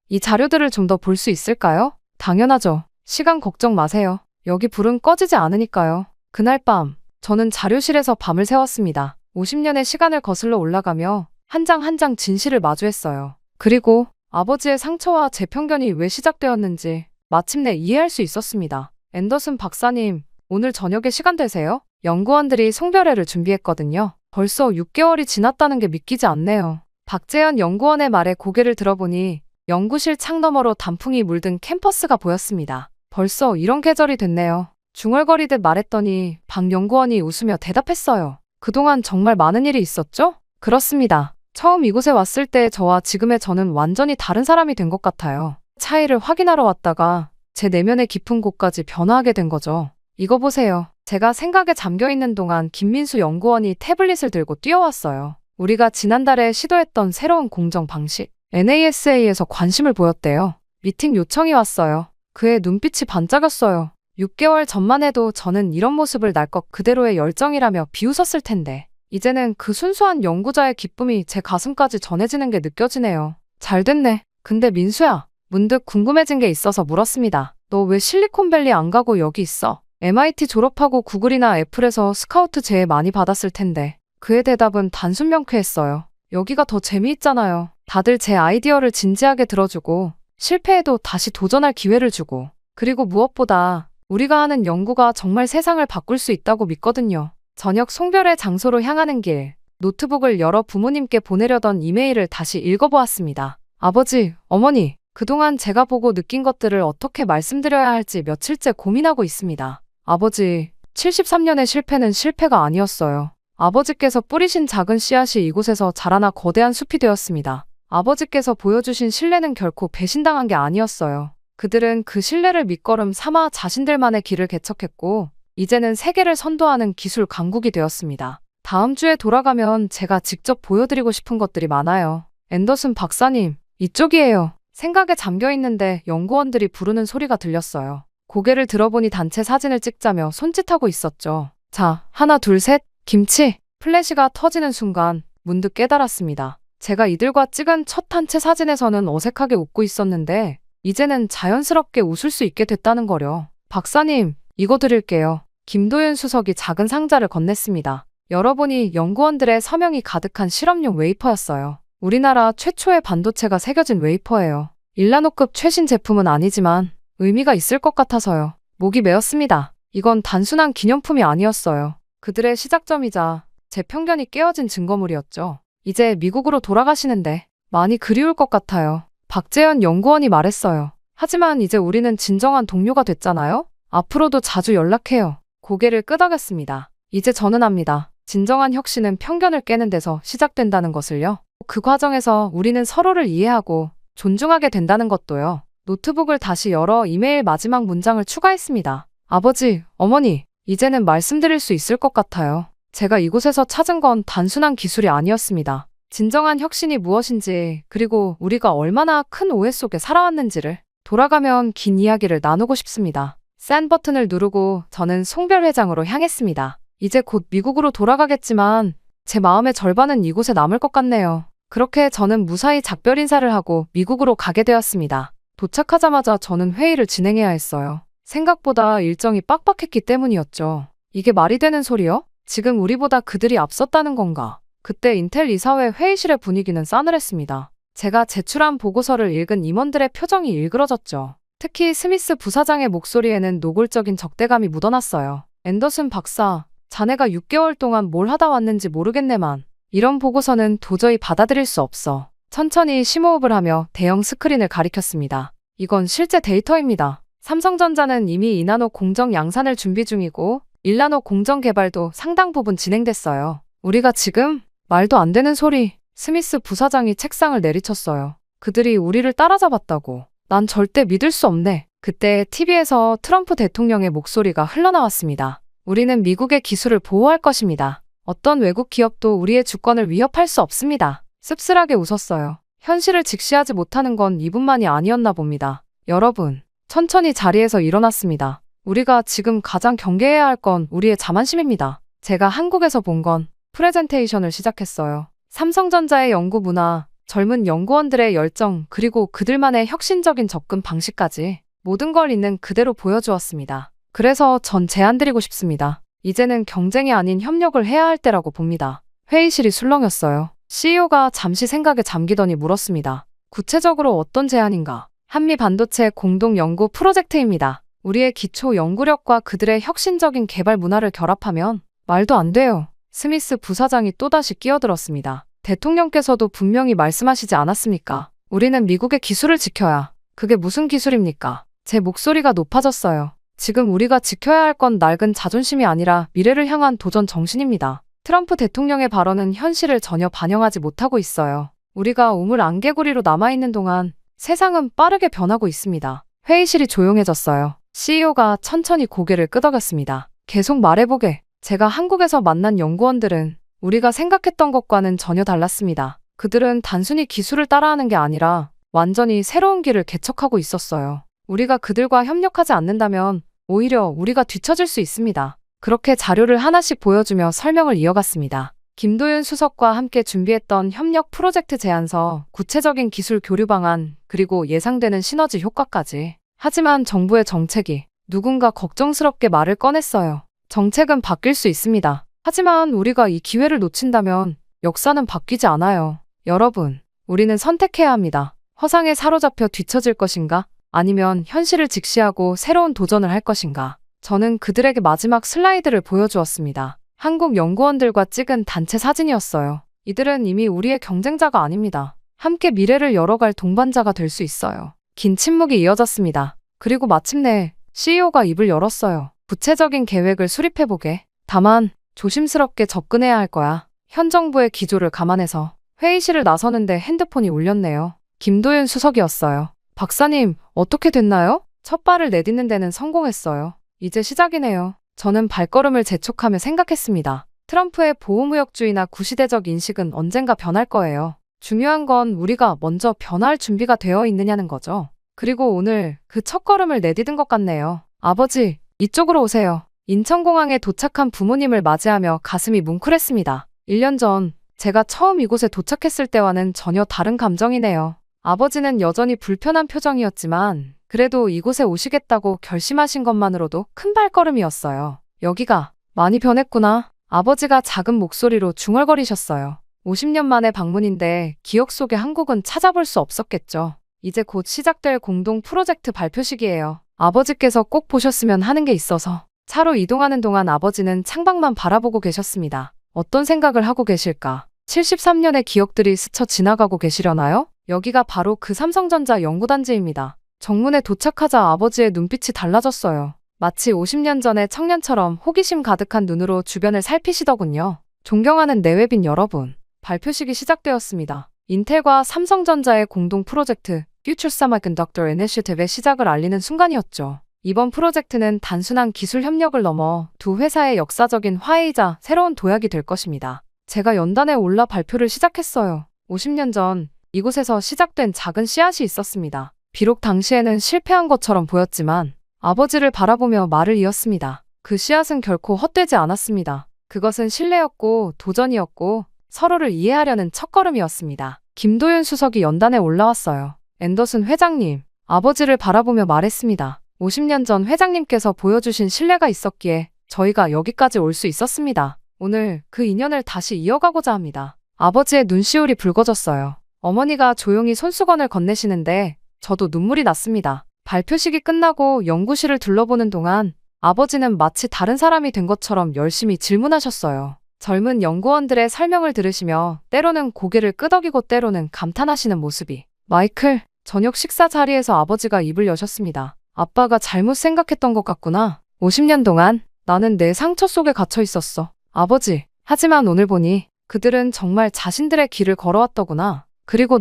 이 자료들을 좀 더 볼 수 있을까요? 당연하죠. 시간 걱정 마세요. 여기 불은 꺼지지 않으니까요. 그날 밤, 저는 자료실에서 밤을 새웠습니다. 50년의 시간을 거슬러 올라가며 한 장 한 장 진실을 마주했어요. 그리고 아버지의 상처와 제 편견이 왜 시작되었는지 마침내 이해할 수 있었습니다. 앤더슨 박사님, 오늘 저녁에 시간 되세요? 연구원들이 송별회를 준비했거든요. 벌써 6개월이 지났다는 게 믿기지 않네요. 박재현 연구원의 말에 고개를 들어보니 연구실 창 너머로 단풍이 물든 캠퍼스가 보였습니다. 벌써 이런 계절이 됐네요. 중얼거리듯 말했더니 박 연구원이 웃으며 대답했어요. 그동안 정말 많은 일이 있었죠? 그렇습니다. 처음 이곳에 왔을 때 저와 지금의 저는 완전히 다른 사람이 된 것 같아요. 차이를 확인하러 왔다가 제 내면의 깊은 곳까지 변화하게 된 거죠. 이거 보세요. 제가 생각에 잠겨있는 동안 김민수 연구원이 태블릿을 들고 뛰어왔어요. 우리가 지난달에 시도했던 새로운 공정 방식, NASA에서 관심을 보였대요. 미팅 요청이 왔어요. 그의 눈빛이 반짝였어요. 6개월 전만 해도 저는 이런 모습을 날 것 그대로의 열정이라며 비웃었을 텐데 이제는 그 순수한 연구자의 기쁨이 제 가슴까지 전해지는 게 느껴지네요. 잘 됐네. 근데 민수야, 문득 궁금해진 게 있어서 물었습니다. 너 왜 실리콘밸리 안 가고 여기 있어? MIT 졸업하고 구글이나 애플에서 스카우트 제의 많이 받았을 텐데. 그의 대답은 단순 명쾌했어요. 여기가 더 재미있잖아요. 다들 제 아이디어를 진지하게 들어주고 실패해도 다시 도전할 기회를 주고 그리고 무엇보다 우리가 하는 연구가 정말 세상을 바꿀 수 있다고 믿거든요. 저녁 송별회 장소로 향하는 길, 노트북을 열어 부모님께 보내려던 이메일을 다시 읽어보았습니다. 아버지, 어머니, 그동안 제가 보고 느낀 것들을 어떻게 말씀드려야 할지 며칠째 고민하고 있습니다. 아버지, 73년의 실패는 실패가 아니었어요. 아버지께서 뿌리신 작은 씨앗이 이곳에서 자라나 거대한 숲이 되었습니다. 아버지께서 보여주신 신뢰는 결코 배신당한 게 아니었어요. 그들은 그 신뢰를 밑거름 삼아 자신들만의 길을 개척했고 이제는 세계를 선도하는 기술 강국이 되었습니다. 다음 주에 돌아가면 제가 직접 보여드리고 싶은 것들이 많아요. 앤더슨 박사님, 이쪽이에요. 생각에 잠겨있는데 연구원들이 부르는 소리가 들렸어요. 고개를 들어보니 단체 사진을 찍자며 손짓하고 있었죠. 자, 하나 둘 셋, 김치! 플래시가 터지는 순간 문득 깨달았습니다. 제가 이들과 찍은 첫 단체 사진에서는 어색하게 웃고 있었는데 이제는 자연스럽게 웃을 수 있게 됐다는 거려. 박사님, 이거 드릴게요. 김도윤 수석이 작은 상자를 건넸습니다. 열어보니 연구원들의 서명이 가득한 실험용 웨이퍼였어요. 우리나라 최초의 반도체가 새겨진 웨이퍼예요. 일라노급 최신 제품은 아니지만 의미가 있을 것 같아서요. 목이 메었습니다. 이건 단순한 기념품이 아니었어요. 그들의 시작점이자 제 편견이 깨어진 증거물이었죠. 이제 미국으로 돌아가시는데 많이 그리울 것 같아요. 박재현 연구원이 말했어요. 하지만 이제 우리는 진정한 동료가 됐잖아요? 앞으로도 자주 연락해요. 고개를 끄덕였습니다. 이제 저는 압니다. 진정한 혁신은 편견을 깨는 데서 시작된다는 것을요. 그 과정에서 우리는 서로를 이해하고 존중하게 된다는 것도요. 노트북을 다시 열어 이메일 마지막 문장을 추가했습니다. 아버지, 어머니, 이제는 말씀드릴 수 있을 것 같아요. 제가 이곳에서 찾은 건 단순한 기술이 아니었습니다. 진정한 혁신이 무엇인지, 그리고 우리가 얼마나 큰 오해 속에 살아왔는지를 돌아가면 긴 이야기를 나누고 싶습니다. 샌 버튼을 누르고 저는 송별회장으로 향했습니다. 이제 곧 미국으로 돌아가겠지만 제 마음의 절반은 이곳에 남을 것 같네요. 그렇게 저는 무사히 작별 인사를 하고 미국으로 가게 되었습니다. 도착하자마자 저는 회의를 진행해야 했어요. 생각보다 일정이 빡빡했기 때문이었죠. 이게 말이 되는 소리요? 지금 우리보다 그들이 앞섰다는 건가? 그때 인텔 이사회 회의실의 분위기는 싸늘했습니다. 제가 제출한 보고서를 읽은 임원들의 표정이 일그러졌죠. 특히 스미스 부사장의 목소리에는 노골적인 적대감이 묻어났어요. 앤더슨 박사, 자네가 6개월 동안 뭘 하다 왔는지 모르겠네만 이런 보고서는 도저히 받아들일 수 없어. 천천히 심호흡을 하며 대형 스크린을 가리켰습니다. 이건 실제 데이터입니다. 삼성전자는 이미 2나노 공정 양산을 준비 중이고 1나노 공정 개발도 상당 부분 진행됐어요. 우리가 지금 말도 안 되는 소리. 스미스 부사장이 책상을 내리쳤어요. 그들이 우리를 따라잡았다고. 난 절대 믿을 수 없네. 그때 TV에서 트럼프 대통령의 목소리가 흘러나왔습니다. 우리는 미국의 기술을 보호할 것입니다. 어떤 외국 기업도 우리의 주권을 위협할 수 없습니다. 씁쓸하게 웃었어요. 현실을 직시하지 못하는 건 이분만이 아니었나 봅니다. 여러분, 천천히 자리에서 일어났습니다. 우리가 지금 가장 경계해야 할 건 우리의 자만심입니다. 제가 한국에서 본 건 프레젠테이션을 시작했어요. 삼성전자의 연구 문화, 젊은 연구원들의 열정, 그리고 그들만의 혁신적인 접근 방식까지 모든 걸 있는 그대로 보여주었습니다. 그래서 전 제안드리고 싶습니다. 이제는 경쟁이 아닌 협력을 해야 할 때라고 봅니다. 회의실이 술렁였어요. CEO가 잠시 생각에 잠기더니 물었습니다. 구체적으로 어떤 제안인가? 한미 반도체 공동 연구 프로젝트입니다. 우리의 기초 연구력과 그들의 혁신적인 개발 문화를 결합하면 말도 안 돼요. 스미스 부사장이 또다시 끼어들었습니다. 대통령께서도 분명히 말씀하시지 않았습니까? 우리는 미국의 기술을 지켜야. 그게 무슨 기술입니까? 제 목소리가 높아졌어요. 지금 우리가 지켜야 할 건 낡은 자존심이 아니라 미래를 향한 도전 정신입니다. 트럼프 대통령의 발언은 현실을 전혀 반영하지 못하고 있어요. 우리가 우물 안개구리로 남아있는 동안 세상은 빠르게 변하고 있습니다. 회의실이 조용해졌어요. CEO가 천천히 고개를 끄덕였습니다. 계속 말해보게. 제가 한국에서 만난 연구원들은 우리가 생각했던 것과는 전혀 달랐습니다. 그들은 단순히 기술을 따라하는 게 아니라 완전히 새로운 길을 개척하고 있었어요. 우리가 그들과 협력하지 않는다면 오히려 우리가 뒤처질 수 있습니다. 그렇게 자료를 하나씩 보여주며 설명을 이어갔습니다. 김도윤 수석과 함께 준비했던 협력 프로젝트 제안서, 구체적인 기술 교류 방안, 그리고 예상되는 시너지 효과까지. 하지만 정부의 정책이 누군가 걱정스럽게 말을 꺼냈어요. 정책은 바뀔 수 있습니다. 하지만 우리가 이 기회를 놓친다면 역사는 바뀌지 않아요. 여러분, 우리는 선택해야 합니다. 허상에 사로잡혀 뒤처질 것인가? 아니면 현실을 직시하고 새로운 도전을 할 것인가? 저는 그들에게 마지막 슬라이드를 보여주었습니다. 한국 연구원들과 찍은 단체 사진이었어요. 이들은 이미 우리의 경쟁자가 아닙니다. 함께 미래를 열어갈 동반자가 될 수 있어요. 긴 침묵이 이어졌습니다. 그리고 마침내 CEO가 입을 열었어요. 구체적인 계획을 수립해보게. 다만 조심스럽게 접근해야 할 거야. 현 정부의 기조를 감안해서. 회의실을 나서는데 핸드폰이 울렸네요. 김도윤 수석이었어요. 박사님, 어떻게 됐나요? 첫 발을 내딛는 데는 성공했어요. 이제 시작이네요. 저는 발걸음을 재촉하며 생각했습니다. 트럼프의 보호무역주의나 구시대적 인식은 언젠가 변할 거예요. 중요한 건 우리가 먼저 변화할 준비가 되어 있느냐는 거죠. 그리고 오늘 그 첫걸음을 내디딘 것 같네요. 아버지, 이쪽으로 오세요. 인천공항에 도착한 부모님을 맞이하며 가슴이 뭉클했습니다. 1년 전 제가 처음 이곳에 도착했을 때와는 전혀 다른 감정이네요. 아버지는 여전히 불편한 표정이었지만 그래도 이곳에 오시겠다고 결심하신 것만으로도 큰 발걸음이었어요. 여기가 많이 변했구나. 아버지가 작은 목소리로 중얼거리셨어요. 50년 만의 방문인데 기억 속의 한국은 찾아볼 수 없었겠죠. 이제 곧 시작될 공동 프로젝트 발표식이에요. 아버지께서 꼭 보셨으면 하는 게 있어서. 차로 이동하는 동안 아버지는 창밖만 바라보고 계셨습니다. 어떤 생각을 하고 계실까? 73년의 기억들이 스쳐 지나가고 계시려나요? 여기가 바로 그 삼성전자 연구단지입니다. 정문에 도착하자 아버지의 눈빛이 달라졌어요. 마치 50년 전의 청년처럼 호기심 가득한 눈으로 주변을 살피시더군요. 존경하는 내외빈 여러분, 발표식이 시작되었습니다. 인텔과 삼성전자의 공동 프로젝트 Future Semiconductor Initiative의 시작을 알리는 순간이었죠. 이번 프로젝트는 단순한 기술 협력을 넘어 두 회사의 역사적인 화해이자 새로운 도약이 될 것입니다. 제가 연단에 올라 발표를 시작했어요. 50년 전 이곳에서 시작된 작은 씨앗이 있었습니다. 비록 당시에는 실패한 것처럼 보였지만 아버지를 바라보며 말을 이었습니다. 그 씨앗은 결코 헛되지 않았습니다. 그것은 신뢰였고 도전이었고 서로를 이해하려는 첫걸음이었습니다. 김도윤 수석이 연단에 올라왔어요. 앤더슨 회장님, 아버지를 바라보며 말했습니다. 50년 전 회장님께서 보여주신 신뢰가 있었기에 저희가 여기까지 올 수 있었습니다. 오늘 그 인연을 다시 이어가고자 합니다. 아버지의 눈시울이 붉어졌어요. 어머니가 조용히 손수건을 건네시는데 저도 눈물이 났습니다. 발표식이 끝나고 연구실을 둘러보는 동안 아버지는 마치 다른 사람이 된 것처럼 열심히 질문하셨어요. 젊은 연구원들의 설명을 들으시며 때로는 고개를 끄덕이고 때로는 감탄하시는 모습이. 마이클, 저녁 식사 자리에서 아버지가 입을 여셨습니다. 아빠가 잘못 생각했던 것 같구나. 50년 동안 나는 내 상처 속에 갇혀 있었어. 아버지, 하지만 오늘 보니 그들은 정말 자신들의 길을 걸어왔더구나. 그리고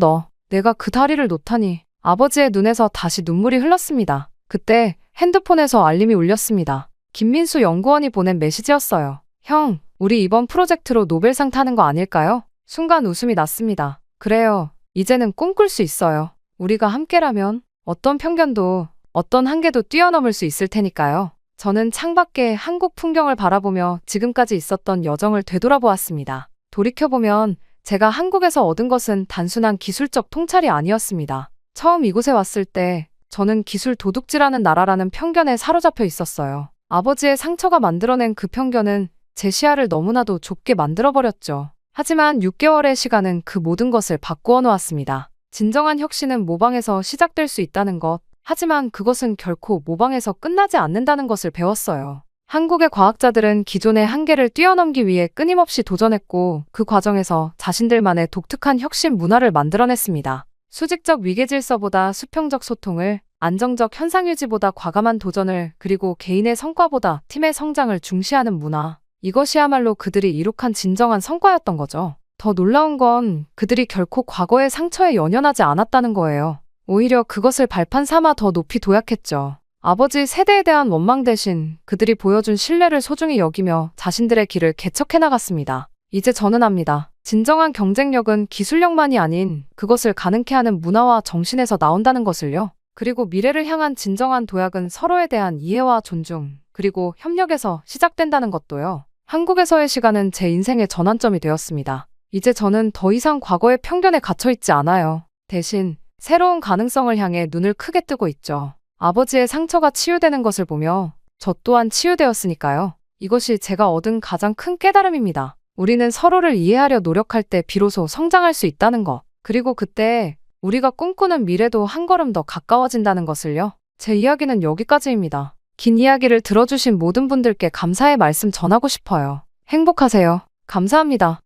내가 그 다리를 놓다니. 아버지의 눈에서 다시 눈물이 흘렀습니다. 그때 핸드폰에서 알림이 울렸습니다. 김민수 연구원이 보낸 메시지였어요. 형, 우리 이번 프로젝트로 노벨상 타는 거 아닐까요? 순간 웃음이 났습니다. 그래요. 이제는 꿈꿀 수 있어요. 우리가 함께라면 어떤 편견도, 어떤 한계도 뛰어넘을 수 있을 테니까요. 저는 창밖의 한국 풍경을 바라보며 지금까지 있었던 여정을 되돌아보았습니다. 돌이켜보면 제가 한국에서 얻은 것은 단순한 기술적 통찰이 아니었습니다. 처음 이곳에 왔을 때 저는 기술 도둑질하는 나라라는 편견에 사로잡혀 있었어요. 아버지의 상처가 만들어낸 그 편견은 제 시야를 너무나도 좁게 만들어버렸죠. 하지만 6개월의 시간은 그 모든 것을 바꾸어 놓았습니다. 진정한 혁신은 모방에서 시작될 수 있다는 것, 하지만 그것은 결코 모방에서 끝나지 않는다는 것을 배웠어요. 한국의 과학자들은 기존의 한계를 뛰어넘기 위해 끊임없이 도전했고 그 과정에서 자신들만의 독특한 혁신 문화를 만들어냈습니다. 수직적 위계질서보다 수평적 소통을, 안정적 현상 유지보다 과감한 도전을, 그리고 개인의 성과보다 팀의 성장을 중시하는 문화. 이것이야말로 그들이 이룩한 진정한 성과였던 거죠. 더 놀라운 건 그들이 결코 과거의 상처에 연연하지 않았다는 거예요. 오히려 그것을 발판 삼아 더 높이 도약했죠. 아버지 세대에 대한 원망 대신 그들이 보여준 신뢰를 소중히 여기며 자신들의 길을 개척해 나갔습니다. 이제 저는 압니다. 진정한 경쟁력은 기술력만이 아닌 그것을 가능케 하는 문화와 정신에서 나온다는 것을요. 그리고 미래를 향한 진정한 도약은 서로에 대한 이해와 존중, 그리고 협력에서 시작된다는 것도요. 한국에서의 시간은 제 인생의 전환점이 되었습니다. 이제 저는 더 이상 과거의 편견에 갇혀있지 않아요. 대신 새로운 가능성을 향해 눈을 크게 뜨고 있죠. 아버지의 상처가 치유되는 것을 보며 저 또한 치유되었으니까요. 이것이 제가 얻은 가장 큰 깨달음입니다. 우리는 서로를 이해하려 노력할 때 비로소 성장할 수 있다는 것. 그리고 그때 우리가 꿈꾸는 미래도 한 걸음 더 가까워진다는 것을요. 제 이야기는 여기까지입니다. 긴 이야기를 들어주신 모든 분들께 감사의 말씀 전하고 싶어요. 행복하세요. 감사합니다.